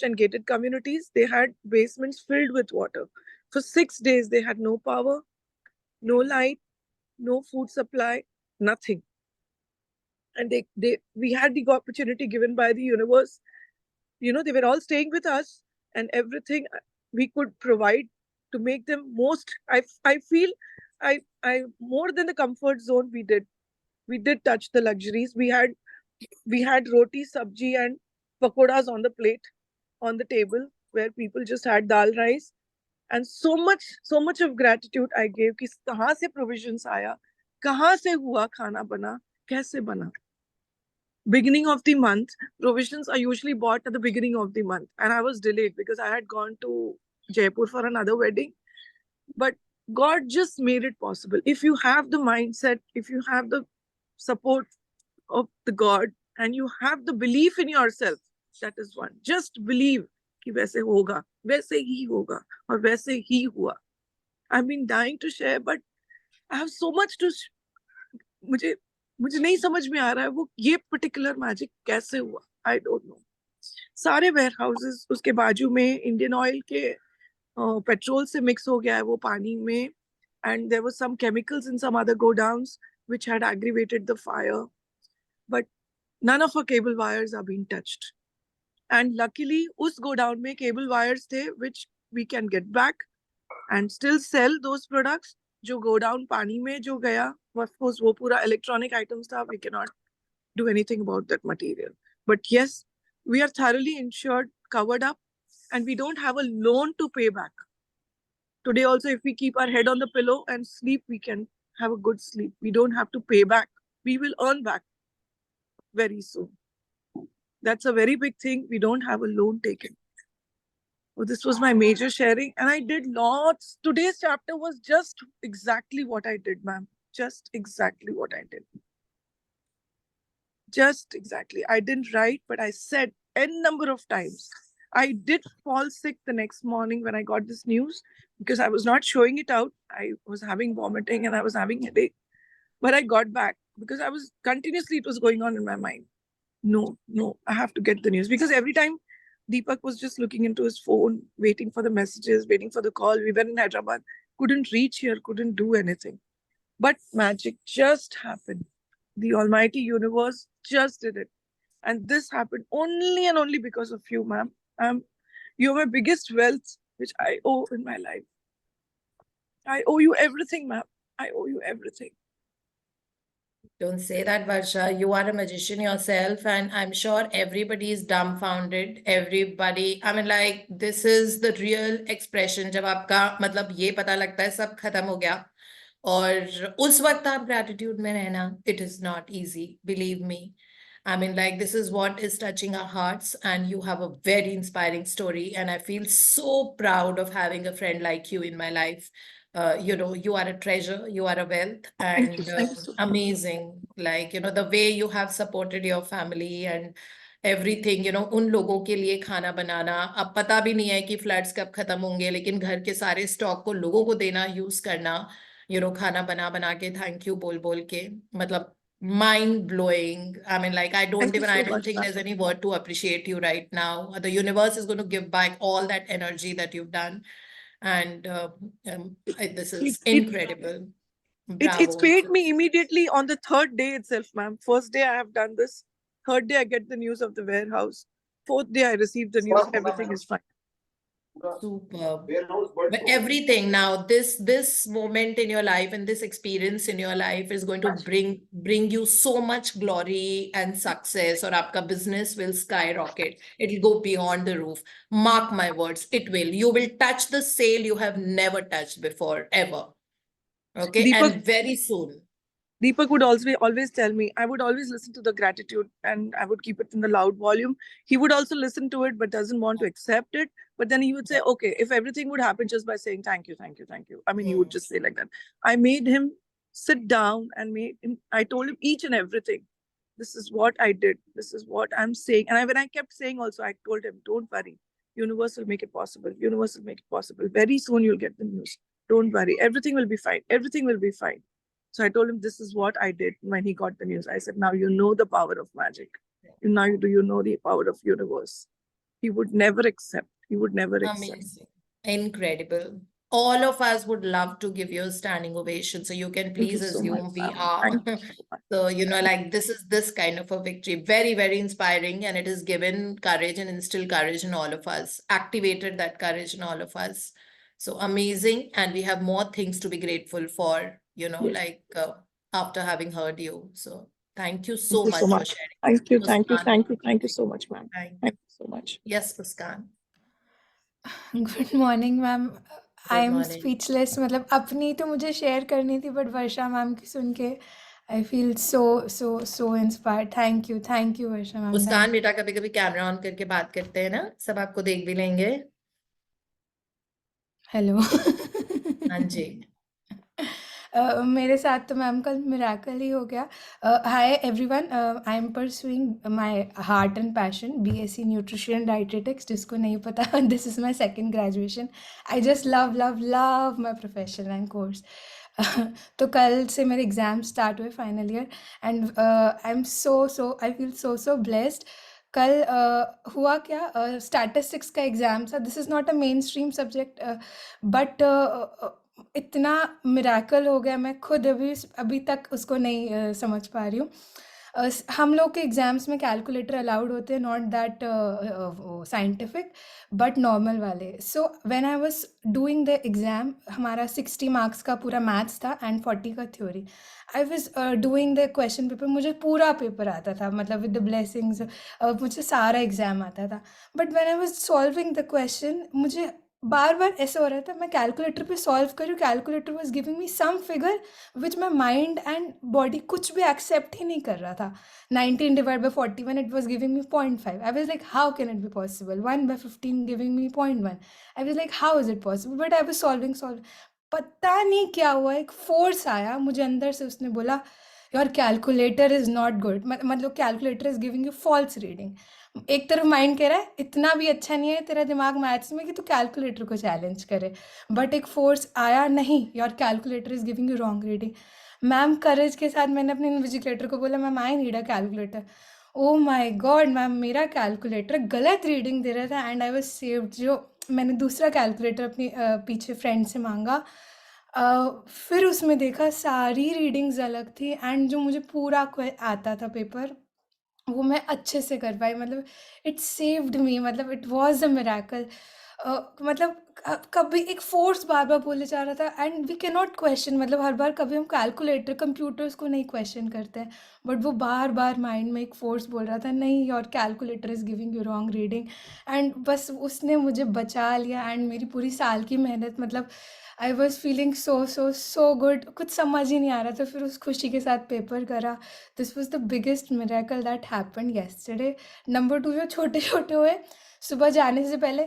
and gated communities. They had basements filled with water. For 6 days, they had no power, no light, no food supply, nothing. And we had the opportunity given by the universe. They were all staying with us, and everything we could provide to make them most. I feel I more than the comfort zone. We did touch the luxuries. We had roti, sabji, and pakoras on the plate, on the table, where people just had dal rice. And so much of gratitude I gave कि कहाँ से provisions आया, कहाँ से हुआ खाना बना, कैसे बना. Beginning of the month, provisions are usually bought at the beginning of the month, and I was delayed because I had gone to Jaipur for another wedding. But God just made it possible. If you have the mindset, if you have the support of the God, and you have the belief in yourself, that is one. Just believe कि वैसे होगा, वैसे ही होगा, और वैसे ही हुआ. I've been dying to share, but I have so much to. मुझे नहीं समझ में आ रहा है वो ये पर्टिकुलर मैजिक कैसे हुआ. I don't know. सारे वेयर हाउसेस उसके बाजू में इंडियन ऑयल के पेट्रोल से मिक्स हो गया है वो पानी में, and there were some chemicals in some other godowns which had aggravated the fire, but none of our cable wires are being touched. And luckily us godown mein cable wires the which we can get back and still sell those products. जो godown पानी में जो गया, of course वो पूरा electronic items था, we cannot do anything about that material. But yes, we are thoroughly insured, covered up, and we don't have a loan to pay back. Today also, if we keep our head on the pillow and sleep, we can have a good sleep. We don't have to pay back. We will earn back very soon. That's a very big thing. We don't have a loan taken. Oh, this was my major sharing, and I did lots. Today's chapter was just exactly what I did, ma'am. Just exactly what I did. Just exactly. I didn't write, but I said n number of times. I did fall sick the next morning when I got this news because I was not showing it out. I was having vomiting and I was having headache. But I got back because I was continuously, it was going on in my mind. No, I have to get the news. Because every time Deepak was just looking into his phone, waiting for the messages, waiting for the call. We were in Hyderabad, couldn't reach here, couldn't do anything. But magic just happened. The almighty universe just did it. And this happened only and only because of you, ma'am. You're my biggest wealth, which I owe in my life. I owe you everything, ma'am. I owe you everything. Don't say that, Varsha. You are a magician yourself, and I'm sure everybody is dumbfounded. Everybody, I mean, like, this is the real expression. जब आपका मतलब ये पता लगता है सब खत्म हो गया, और उस वक्त आप gratitude में रहना, it is not easy. Believe me. I mean, like, this is what is touching our hearts, and you have a very inspiring story, and I feel so proud of having a friend like you in my life. you are a treasure, you are a wealth, Thank you. and Thank you so much. amazing. Like, the way you have supported your family and everything, उन लोगों के लिए खाना बनाना, अब पता भी नहीं है कि फ्लड्स कब खत्म होंगे, लेकिन घर के सारे स्टॉक को लोगों को देना, यूज करना, खाना बना बना के, थैंक यू बोल बोल के, मतलब mind blowing. I mean, like, I Thank you so don't much, think ma'am. there's any word to appreciate you right now. The universe is going to give back all that energy that you've done. And this is incredible. It's Bravo. paid me immediately on the third day itself, ma'am. First day I have done this. Third day I get the news of the warehouse. Fourth day I receive the news. Everything is fine. Superb. But everything now, this moment in your life and this experience in your life is going to bring you so much glory and success, or aapka business will skyrocket. It'll go beyond the roof. Mark my words, it will. You will touch the sale you have never touched before, ever. Okay, Deepak, and very soon. Deepak would always tell me, I would always listen to the gratitude and I would keep it in the loud volume. He would also listen to it, but doesn't want to accept it. But then he would say, okay, if everything would happen just by saying, thank you, thank you, thank you. I mean, he would just say like that. I made him sit down and I told him each and everything. This is what I did. This is what I'm saying. And when I kept saying also, I told him, don't worry. Universe will make it possible. Universe will make it possible. Very soon you'll get the news. Don't worry. Everything will be fine. Everything will be fine. So I told him, this is what I did when he got the news. I said, now you know the power of magic. Now you know the power of universe. He would never accept. He would never accept. Amazing. Incredible. All of us would love to give you a standing ovation. So you can Thank you please so assume much, we ma'am. are. Thank you so much. So, like, this is this kind of a victory. Very, very inspiring. And it has given courage and instilled courage in all of us, activated that courage in all of us. So amazing. And we have more things to be grateful for, Yes. like after having heard you. So thank you Thank so you much so for much. sharing. Thank you, thank you, Muskaan. thank you, thank you so much, ma'am. Thank Thank you so much. Yes, Muskaan. Good morning ma'am I am morning. Speechless मतलब अपनी तो मुझे share करनी थी but Varsha ma'am की सुन के I feel so so so inspired thank you Varsha ma'am Muskan बेटा कभी कभी कैमरा ऑन करके बात करते हैं ना, सब आपको देख भी लेंगे। हेलो हाँ जी। मेरे साथ तो मैम कल मिराकल ही हो गया। Hi everyone, I am pursuing my heart and passion BSc nutrition dietetics, जिसको नहीं पता this is my second graduation. I just love love love my profession and course. तो कल से मेरे एग्ज़ाम स्टार्ट हुए final year and I am so I feel so blessed. कल हुआ क्या, स्टैटिस्टिक्स का एग्ज़ाम था। This is not a main stream subject but इतना मिराकल हो गया, मैं खुद अभी तक उसको नहीं समझ पा रही हूँ। हम लोग के एग्ज़ाम्स में कैलकुलेटर अलाउड होते हैं, not that scientific but normal वाले। So when I was doing the exam, हमारा 60 मार्क्स का पूरा मैथ्स था एंड 40 का theory. I was doing the question paper, मुझे पूरा पेपर आता था, मतलब विद द ब्लेसिंग्स मुझे सारा एग्ज़ाम आता था। But when I was solving the question, मुझे बार बार ऐसा हो रहा था, मैं कैलकुलेटर पे सॉल्व कर रही हूँ, calculator was giving me some figure which my mind and body कुछ भी एक्सेप्ट ही नहीं कर रहा था। 19 divide by 41 it was giving me 0.5। I was like how can it be possible, 1 by 15 giving me 0.1। I was like how is it possible, but I was solving. पता नहीं क्या हुआ, एक फोर्स आया मुझे अंदर से, उसने बोला your calculator is not good, मतलब calculator is giving you false reading. एक तरफ माइंड कह रहा है इतना भी अच्छा नहीं है तेरा दिमाग मैथ्स में कि तू कैलकुलेटर को चैलेंज करे, बट एक फोर्स आया, नहीं your calculator is giving you wrong reading. Ma'am courage के साथ मैंने अपने इन्विजिलेटर को बोला ma'am I need a calculator. Oh my god ma'am, मेरा कैलकुलेटर गलत रीडिंग दे रहा था एंड आई वाज सेव्ड। जो मैंने दूसरा कैलकुलेटर अपनी पीछे फ्रेंड से मांगा, फिर उसमें देखा सारी रीडिंग्स अलग थी एंड जो मुझे पूरा आता था पेपर वो मैं अच्छे से कर पाई। मतलब इट सेव्ड मी, मतलब इट वाज अ मिरेकल। मतलब कभी एक फोर्स बार बार बोले जा रहा था and we can not question, मतलब हर बार कभी हम कैलकुलेटर कंप्यूटर्स को नहीं क्वेश्चन करते हैं, बट वो बार बार माइंड में एक फोर्स बोल रहा था नहीं your calculator is giving you wrong reading. And बस उसने मुझे बचा लिया एंड मेरी पूरी साल की मेहनत, मतलब I was feeling so good, कुछ समझ ही नहीं आ रहा था। फिर उस खुशी के साथ पेपर करा। This was the biggest miracle that happened yesterday. Number 2, जो छोटे छोटे हुए, सुबह जाने से पहले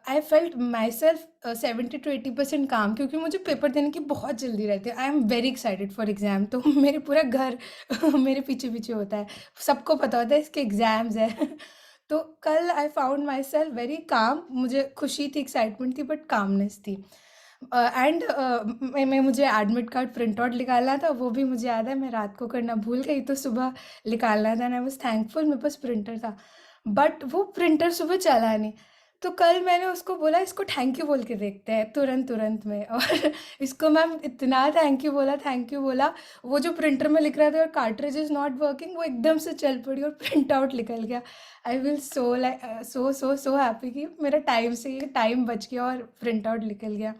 I felt my self 70 to 80% काम, क्योंकि मुझे पेपर देने की बहुत जल्दी रहती है। I am very excited for exam. तो मेरे पूरा घर मेरे पीछे पीछे होता है, सबको पता होता है इसके एग्ज़ाम्स है। तो कल I found my self very calm. मुझे खुशी थी, एक्साइटमेंट थी, बट कामनेस थी। एंड मैं मुझे एडमिट कार्ड प्रिंट आउट निकालना था, वो भी मुझे याद है मैं रात को करना भूल गई, तो सुबह निकालना था। एंड आई वॉज थैंकफुल मेरे पास प्रिंटर था, बट वो प्रिंटर सुबह चला नहीं। तो कल मैंने उसको बोला इसको थैंक यू बोल के देखते हैं तुरंत में। और इसको मैम इतना थैंक यू बोला। वो जो प्रिंटर में लिख रहा था और कार्ट्रिज इज नॉट वर्किंग, वो एकदम से चल पड़ी और प्रिंट आउट निकल गया। I will so like so happy कि मेरा टाइम से टाइम बच गया और प्रिंट आउट निकल गया।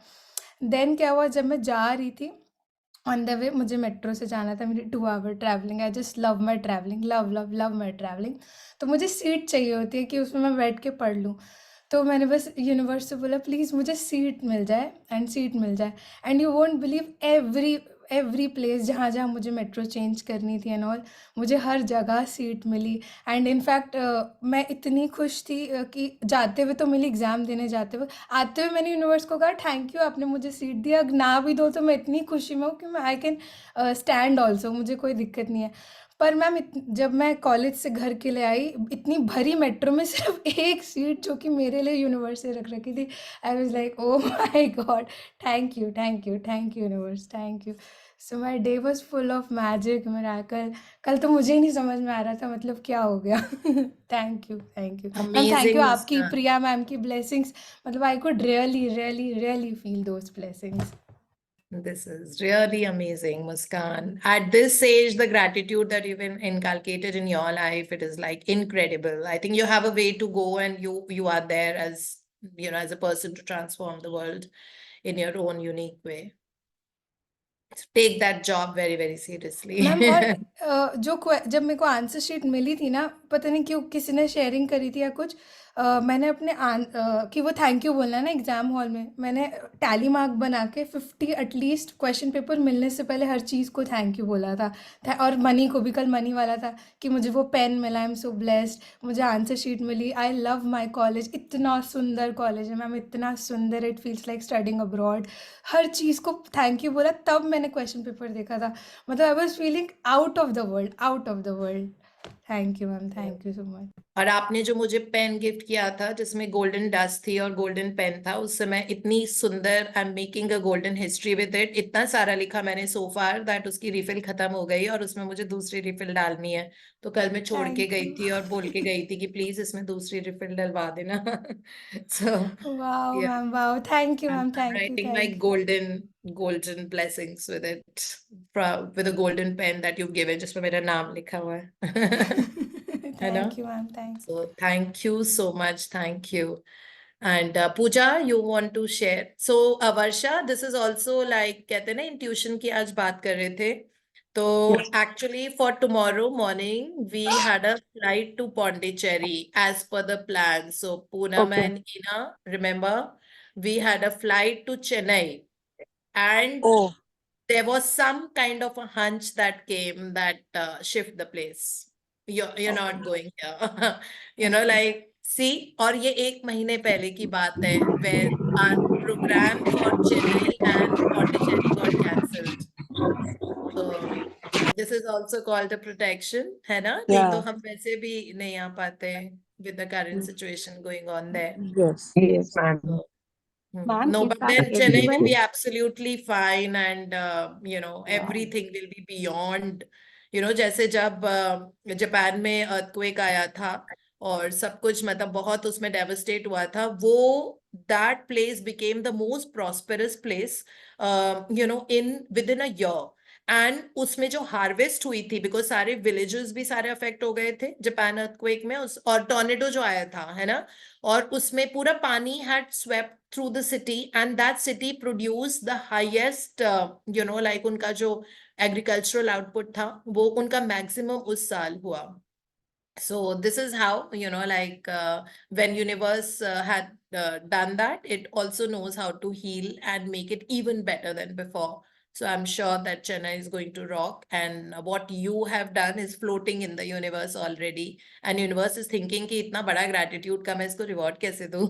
देन क्या हुआ, जब मैं जा रही थी ऑन द वे, मुझे मेट्रो से जाना था, मेरी 2 hour travelling. I just love my travelling, love my travelling. तो मुझे सीट चाहिए होती है कि उसमें मैं बैठ के पढ़ लूँ। तो मैंने बस यूनिवर्स से बोला प्लीज़ मुझे सीट मिल जाए, एंड सीट मिल जाए। And you won't believe, every place जहाँ जहाँ मुझे मेट्रो चेंज करनी थी एंड ऑल, मुझे हर जगह सीट मिली। एंड इनफैक्ट मैं इतनी खुश थी कि जाते हुए तो मिली, एग्ज़ाम देने जाते हुए। आते हुए मैंने यूनिवर्स को कहा थैंक यू, आपने मुझे सीट दिया। अगर ना भी दो तो मैं इतनी खुशी में हूँ कि मैं आई कैन स्टैंड ऑल्सो, मुझे कोई दिक्कत नहीं है। पर मैम जब मैं कॉलेज से घर के लिए आई, इतनी भरी मेट्रो में सिर्फ एक सीट जो कि मेरे लिए यूनिवर्स से रख रखी थी। I was like oh my God, thank you universe, thank you. So my day was full of magic, miracle. कल तो मुझे ही नहीं समझ में आ रहा था मतलब क्या हो गया। Thank you ma'am, thank you. Amazing, आपकी, Muskan. प्रिया मैम की ब्लेसिंग्स, मतलब I could really feel those blessings. This is really amazing, Muskan. At this age, the gratitude that you've inculcated in your life, it is like incredible. I think you have a way to go, and you are there as as a person to transform the world in your own unique way. Take that job very, very seriously. Ma'am और जब मेरे को answer sheet मिली थी ना, पता नहीं क्यों किसी ने शेयरिंग करी थी या कुछ, मैंने अपने कि वो थैंक यू बोलना है ना एग्ज़ाम हॉल में, मैंने टैली मार्क बना के 50 एटलीस्ट क्वेश्चन पेपर मिलने से पहले हर चीज़ को थैंक यू बोला था। और मनी को भी, कल मनी वाला था कि मुझे वो पेन मिला, आई एम सो ब्लेस्ड, मुझे आंसर शीट मिली। आई लव माई कॉलेज, इतना सुंदर कॉलेज है मैम, इतना सुंदर, it feels like studying abroad. हर चीज़ को थैंक यू बोला, तब मैंने क्वेश्चन पेपर देखा था। मतलब I was feeling out of the world. Thank you ma'am, thank you so much. और आपने जो मुझे पेन गिफ्ट किया था जिसमें गोल्डन डस्ट थी और गोल्डन पेन था, उससे मैं इतनी सुंदर, I am making a golden history with it, इतना सारा लिखा मैंने सो फार दैट उसकी रिफिल खत्म हो गई और उसमें मुझे दूसरी रिफिल डालनी है। तो कल मैं छोड़ के थैंक गई यू। थी और बोल के गई थी कि प्लीज इसमें दूसरी रिफिल डलवा देना। So wow yeah, ma'am, wow, thank you ma'am, I'm thank you, writing my thank golden blessings with it, with a golden pen that you've given, जिसमें मेरा नाम लिखा हुआ है। यू। है ना? Thank you ma'am, thank So thank you so much. Thank you. And Pooja, you want to share? So Varsha, this is also like कहते हैं ना intuition की आज बात कर रहे थे. तो actually for tomorrow morning we had a flight to Pondicherry as per the plan. So Poonam Okay. and Ina, remember we had a flight to Chennai, and Oh, there was some kind of a hunch that came that shift the place. You're not going here. Like see, और ये 1 महीने पहले की बात है where our program for Chennai and Pondicherry got cancelled. So this is also called a protection, है ना? नहीं तो yeah. हम वैसे भी नहीं आ पाते with the current situation going on there. Yes, ma'am. So, Ma'am, no, in but fact, then Chennai will everyone, be absolutely fine, and everything will be beyond. जैसे जब जापान में earthquake आया था और सब कुछ मतलब बहुत उसमें devastate हुआ था, वो that place became the most prosperous place, in within a year. And उसमें जो हार्वेस्ट हुई थी, बिकॉज सारे विलेजेस भी सारे अफेक्ट हो गए थे जापान अर्थक्वेक में, और टॉर्नेडो जो आया था, है ना, और उसमें पूरा पानी had swept through the city, and that city produce the highest, like उनका जो एग्रीकल्चरल आउटपुट था वो उनका मैक्सिमम उस साल हुआ। So this is how, like when universe had done that, it also knows how to heal and make it even better than before. So I'm sure that Chennai is going to rock, and what you have done is floating in the universe already. And universe is thinking कि इतना बड़ा gratitude का मैं इसको reward कैसे दूँ?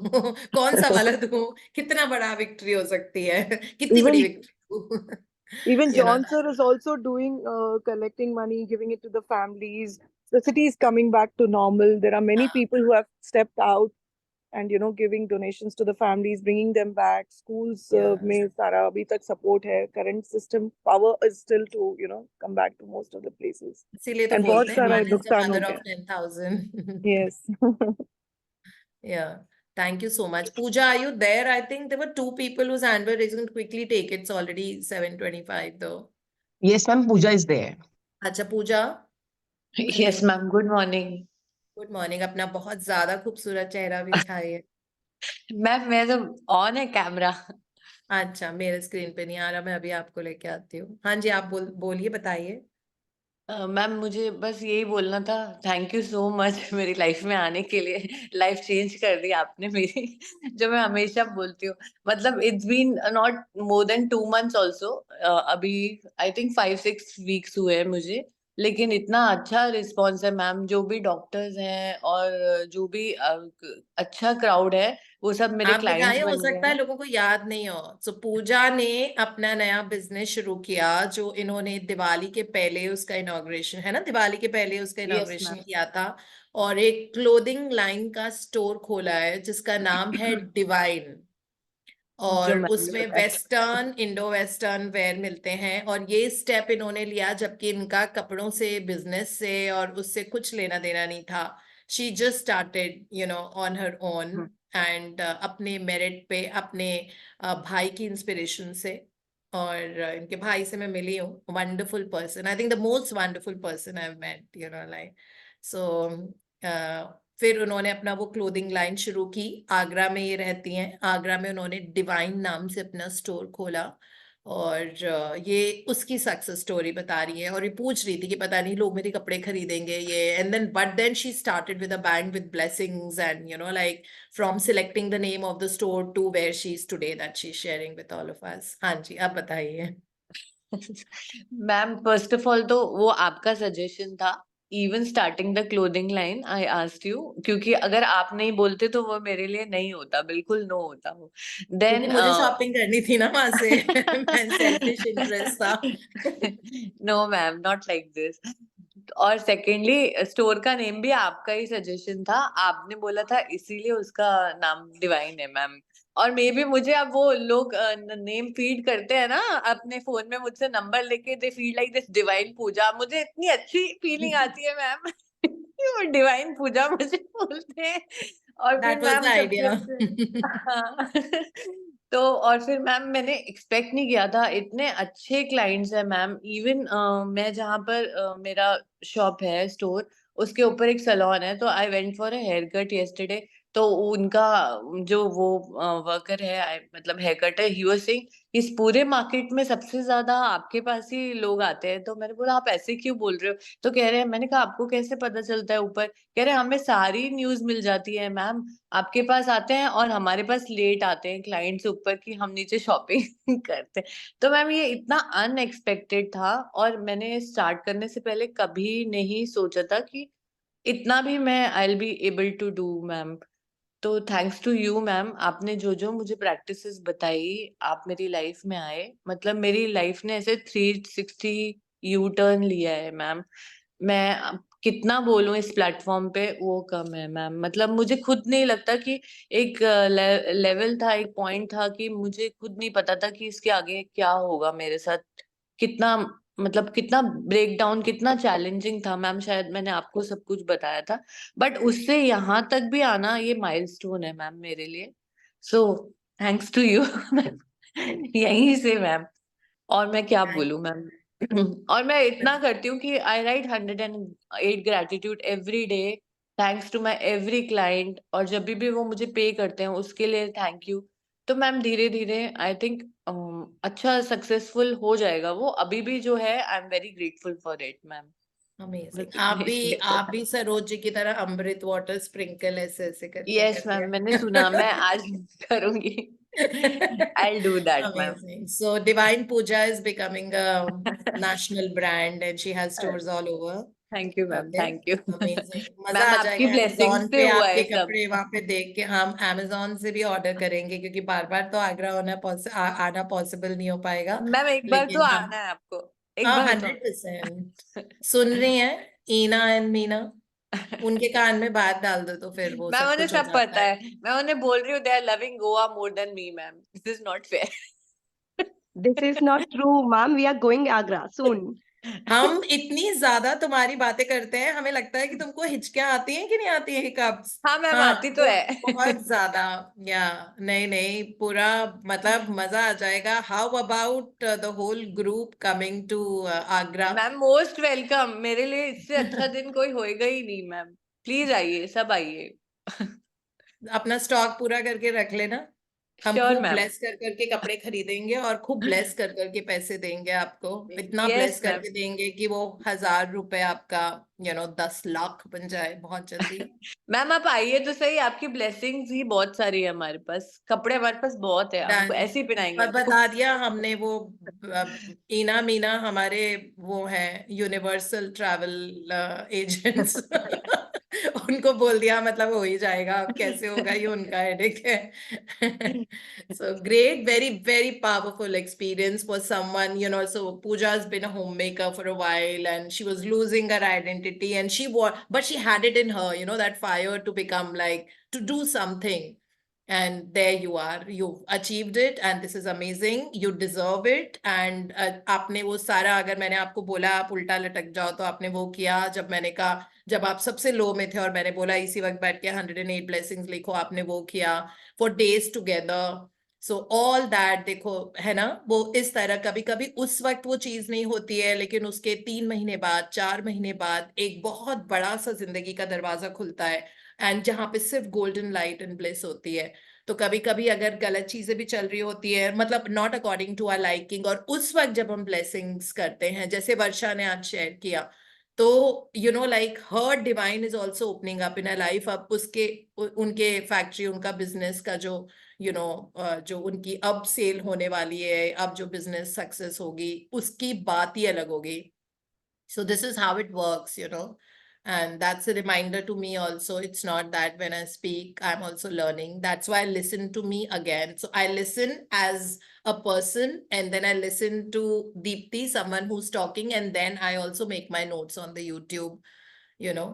कौन सा वाला दूँ? कितना बड़ा victory हो सकती है? कितनी बड़ी Even victory दूँ? even You know John sir is also doing collecting money, giving it to the families. The city is coming back to normal. There are many that. people who have stepped out and giving donations to the families, bringing them back. Schools Yes. में सारा अभी तक support है. Current system power is still to come back to most of the places. इसीलिए तो And बहुत बोलते हैं सारा वन इज द नुकसान हो मदर ऑफ गया. 10,000. Yes. Yeah. Thank you so much. Pooja, are you there? I think there were two people whose hand were raised. Quickly take it. It's already 7:25 though. Yes, ma'am. Pooja is there. अच्छा पूजा, Yes, ma'am. Good morning. Good morning. अपना बहुत ज्यादा खूबसूरत चेहरा भी दिखाइए. Ma'am मैं तो ऑन है कैमरा. अच्छा, मेरे स्क्रीन पे नहीं आ रहा, मैं अभी आपको लेके आती हूँ. हाँ जी, आप बोलिए, बताइए. मैम मुझे बस यही बोलना था. थैंक यू सो मच मेरी लाइफ में आने के लिए. लाइफ चेंज कर दी आपने मेरी. जो मैं हमेशा बोलती हूँ. मतलब it's been not more than 2 months also. अभी आई थिंक 5-6 वीक्स हुए हैं मुझे. लेकिन इतना अच्छा रिस्पॉन्स है मैम. जो भी डॉक्टर्स हैं और जो भी अच्छा क्राउड है वो सब मेरे आप क्लाइंट्स बताइए, हो बन गए सकता है हैं. लोगों को याद नहीं हो. सो पूजा ने अपना नया बिजनेस शुरू किया, जो इन्होंने दिवाली के पहले उसका इनॉग्रेशन है ना, दिवाली के पहले उसका यस इनॉग्रेशन मैम. किया था. और एक क्लोथिंग लाइन का स्टोर खोला है जिसका नाम है डिवाइन. जो और मैम ने उसमें बताया. वेस्टर्न, इंडो वेस्टर्न वेयर मिलते हैं. और ये स्टेप इन्होंने लिया जबकि इनका कपड़ों से, बिजनेस से और उससे कुछ लेना देना नहीं था. She just started on her own, and अपने मेरिट पे, अपने भाई की इंस्पिरेशन से. और इनके भाई से मैं मिली हूँ. Wonderful person, I think the most wonderful person I have met, like. So फिर उन्होंने अपना वो क्लोथिंग लाइन शुरू की. आगरा में ये रहती हैं. आगरा में उन्होंने डिवाइन नाम से अपना स्टोर खोला. और ये उसकी सक्सेस स्टोरी बता रही है. और ये पूछ रही थी कि पता नहीं लोग मेरे कपड़े खरीदेंगे ये. And then but then she started with a bang with blessings, and like from selecting the name of the store to where she is today, that she is sharing with all of us. हाँ जी, आप बताइए. Ma'am first of all तो वो आपका suggestion था. Even starting the clothing line I asked you, क्योंकि अगर आप नहीं बोलते तो वो मेरे लिए नहीं होता, बिल्कुल नो होता वो. क्योंकि देन मुझे शॉपिंग करनी थी ना वहां से. मैं सेल्फिश इंटरेस्ट था. No ma'am, not like this. और सेकेंडली स्टोर का नेम भी आपका ही सजेशन था. आपने बोला था इसीलिए उसका नाम डिवाइन है मैम. और मे बी मुझे अब वो लोग नेम फीड करते हैं ना अपने फोन में मुझसे नंबर लेके, they feel like this divine puja. मुझे इतनी अच्छी फीलिंग आती है मैम. वो डिवाइन पूजा मुझे बोलते हैं. और फिर दैट वाज द मैम जब आइडिया. जब से हाँ. तो और फिर मैम मैंने एक्सपेक्ट नहीं किया था इतने अच्छे क्लाइंट्स हैं मैम. इवन मैं जहाँ पर मेरा शॉप है, स्टोर, उसके ऊपर एक सैलून है. तो I went for a hair cut yesterday. तो उनका जो वो वर्कर है, मतलब hair cutter, he was saying इस पूरे मार्केट में सबसे ज्यादा आपके पास ही लोग आते हैं. तो मैंने बोला आप ऐसे क्यों बोल रहे हो? तो कह रहे हैं, मैंने कहा आपको कैसे पता चलता है ऊपर? कह रहे हैं हमें सारी न्यूज मिल जाती है मैम. आपके पास आते हैं और हमारे पास लेट आते हैं क्लाइंट्स ऊपर कि हम नीचे शॉपिंग करते हैं. तो मैम ये इतना अनएक्सपेक्टेड था. और मैंने स्टार्ट करने से पहले कभी नहीं सोचा था कि इतना भी मैं I will be able to do ma'am. तो थैंक्स टू यू मैम. आपने जो जो मुझे प्रैक्टिसेस बताई, आप मेरी लाइफ में आए. मतलब मेरी लाइफ ने ऐसे 360 यू टर्न लिया है मैम. मैं अब कितना बोलूं इस प्लेटफॉर्म पे वो कम है मैम. मतलब मुझे खुद नहीं लगता कि एक लेवल था, एक पॉइंट था कि मुझे खुद नहीं पता था कि इसके आगे क्या होगा मेरे साथ. कितना मतलब कितना ब्रेक डाउन, कितना चैलेंजिंग था मैम. शायद मैंने आपको सब कुछ बताया था, बट उससे यहाँ तक भी आना ये माइलस्टोन है मैम मेरे लिए. So thanks to you. यहीं से मैम. और मैं क्या बोलूं मैम. और मैं इतना करती हूँ कि I write 108 gratitude every day. Thanks to my every client. और जब भी वो मुझे पे करते हैं उसके लिए थैंक यू. तो मैम धीरे धीरे आई थिंक अच्छा सक्सेसफुल हो जाएगा वो. अभी भी जो है I am very grateful for it ma'am. Amazing. Resignation. आप भी सरोज जी की तरह अमृत वाटर स्प्रिंकल ऐसे ऐसे करके Yes, कर मैम, मैंने सुना, मैं आज करूंगी. I'll do that, ma'am. Amazing. So Divine Pooja is becoming a national brand and she has stores all over. Thank you, ma'am. Okay. Thank you. Amazing. मजा मैम, आ आपकी जाएगा blessings Amazon से पे हुआ आपके है सब. कपड़े वहां पे देख के। हम Amazon से भी ऑर्डर करेंगे क्योंकि बार बार तो आगरा आना पॉसिबल नहीं हो पाएगा, मैम, एक बार तो लेकिन हम आना है आपको. एक बार तो. 100% सुन रही हैं ईना एंड मीना, उनके कान में बात डाल दो तो फिर वो मैम, सब उन्हें कुछ हो सब जाता पता है। है. मैं उन्हें बोल रही हूँ, they are loving Goa more than me, ma'am. This is not fair. This is not true, ma'am. We are going Agra soon. हम इतनी ज्यादा तुम्हारी बातें करते हैं, हमें लगता है कि तुमको हिचकियां आती हैं कि नहीं आती है, हिकअप्स। हाँ मैम, हाँ आती तो है. बहुत ज्यादा। या नहीं नहीं, पूरा मतलब मजा आ जाएगा। How about the whole group coming to Agra? Ma'am, most welcome. मेरे लिए इससे अच्छा दिन कोई होएगा ही नहीं, मैम. प्लीज आइए, सब आइए. अपना स्टॉक पूरा करके रख लेना। हम श्योर खूब मैम. ब्लेस कर करके कपड़े खरीदेंगे और खूब ब्लेस कर करके पैसे देंगे आपको। इतना ब्लेस यस मैम. करके देंगे कि वो 1000 रुपए आपका 10 लाख बन जाए बहुत जल्दी। मैम, आप आइए तो सही. आपकी ब्लेसिंग्स ही बहुत सारी है हमारे पास. कपड़े हमारे पास बहुत है. हमको डन। ऐसे ही पहनाएंगे पर आपको. बता दिया हमने वो ईना मीना हमारे वो हैं यूनिवर्सल ट्रैवल एजेंट्स। उनको बोल दिया, मतलब हो ही जाएगा, अब कैसे होगा ये उनका हेडेक है। So great, very very powerful experience for someone, so Pooja's been a homemaker for a while and she was losing her identity and but she had it in her, that fire to become like, to do something. And there you are, you've achieved it and this is amazing, you deserve it. And आपने वो सारा, अगर मैंने आपको बोला आप उल्टा लटक जाओ, तो आपने वो किया। जब मैंने कहा, जब आप सबसे लो में थे और मैंने बोला इसी वक्त बैठ के 108 ब्लेसिंग्स लिखो, आपने वो किया for days together. So all that, देखो है ना, वो इस तरह कभी कभी उस वक्त वो चीज नहीं होती है, लेकिन उसके 3 महीने बाद, 4 महीने बाद एक बहुत बड़ा सा जिंदगी का दरवाजा खुलता है, एंड जहाँ पे सिर्फ गोल्डन लाइट एंड ब्लिस होती है। तो कभी कभी अगर गलत चीजें भी चल रही होती है, मतलब not according to our liking, और उस वक्त जब हम ब्लेसिंग्स करते हैं, जैसे वर्षा ने आज शेयर किया, तो like her divine is also opening up in a life. अब उनके फैक्ट्री, उनका बिजनेस का जो जो उनकी अब सेल होने वाली है, अब जो बिजनेस सक्सेस होगी, उसकी बात ही अलग होगी। So this is how it works, and that's a reminder to me also. It's not that when I speak, I'm also learning. That's why I listen to me again. So I listen as a person, and then I listen to Deepti, someone who's talking, and then I also make my notes on the YouTube,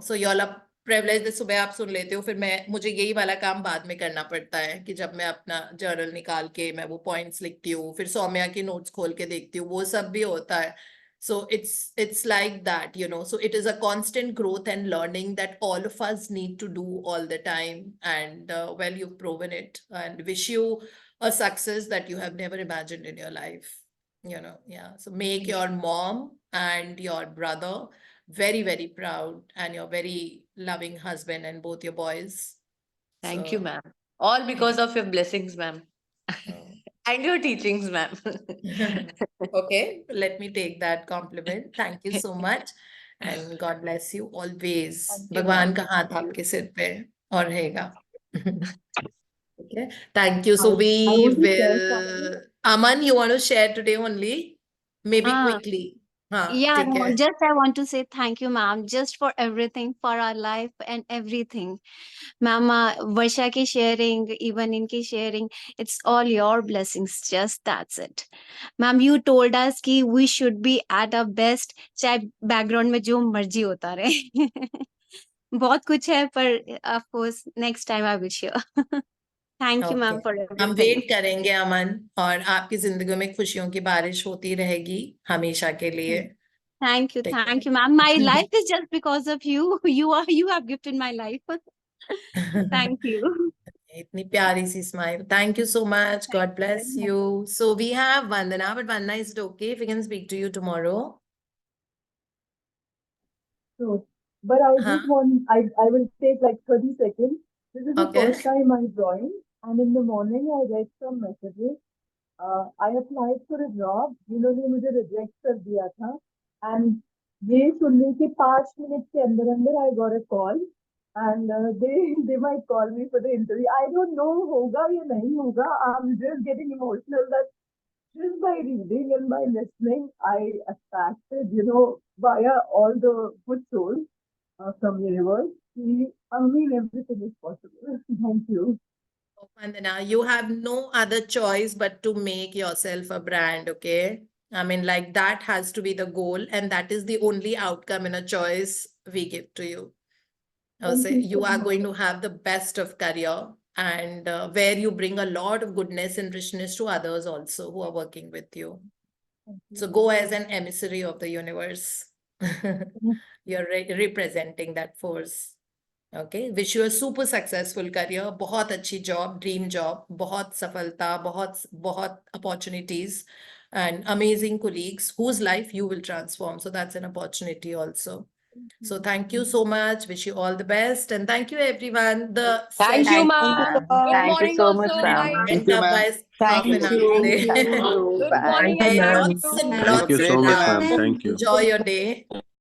So y'all are privileged. सुबह आप सुन लेते हो, फिर मुझे यही वाला काम बाद में करना पड़ता है कि जब मैं अपना जर्नल निकाल के मैं वो पॉइंट्स लिखती हूँ, फिर सौम्या की नोट्स खोल के देखती हूँ, वो सब भी होता है। So it's like that, So it is a constant growth and learning that all of us need to do all the time. And well, you've proven it, and wish you a success that you have never imagined in your life. Yeah. So make your mom and your brother very, very proud, and your very loving husband and both your boys. Thank So, you, ma'am. All because of your blessings, ma'am. And your teachings, ma'am. Okay, let me take that compliment. Thank you so much, and God bless you always. Thank you, भगवान ma'am. का हाथ आपके सिर पे और रहेगा। Okay, thank you. So I we want to share something. will. Aman, you want to share today only? Maybe Uh, quickly. हाँ, yeah, ठीक no, है। just I want to say thank you, ma'am, just for everything, for our life and everything. Ma'am, Varsha ki sharing, even in ki sharing, it's all your blessings. Just that's it. Ma'am, you told us कि we should be at our best, चाहे background में जो मर्जी होता रहे। बहुत कुछ है, पर of course next time I will share. Thank you, okay, ma'am, for हम everything. वेट करेंगे अमन, और आपकी जिंदगी में खुशियों की बारिश होती रहेगी हमेशा के लिए। Thank you, ठीक है। ma'am. My life is just because of you. You have gifted my life. Thank you. इतनी प्यारी सी smile. Thank you so much, Thank God you bless very much. You. So we have Vandana, but Vandana, is it okay if we can speak to you tomorrow? Sure. But I हाँ, just want, I will take like 30 seconds. This is the okay. first time I joined, and in the morning I read some messages. I applied for a job, जिन्होंने मुझे reject कर दिया था, and ये सुनने के 5 minute के अंदर अंदर I got a call and they might call me for the interview. I don't know होगा या नहीं होगा. I'm just getting emotional that just by reading and by listening, I attracted, via all the good souls from universe. I mean, everything is possible. Thank you. Oh, Vandana, you have no other choice but to make yourself a brand, okay? I mean, like that has to be the goal, and that is the only outcome in a choice we give to you. Thank So you you so are much. going to have the best of career, and where you bring a lot of goodness and richness to others also who are working with you. Thank you. So go as an emissary of the universe. You're representing that force. Okay, wish you a super successful career, बहुत अच्छी job, dream job, बहुत सफलता, बहुत opportunities, and amazing colleagues whose life you will transform. So that's an opportunity also. So thank you so much. Wish you all the best, and thank you everyone. The Thank you, session ma'am. Good Thank you morning so much, also, ma'am. guys. Thank went you, up ma'am. by half an hour Thank today. you. Good Bye. morning, Okay, everyone. lots and Have a lots great of day, love. ma'am. Thank you. Enjoy your day.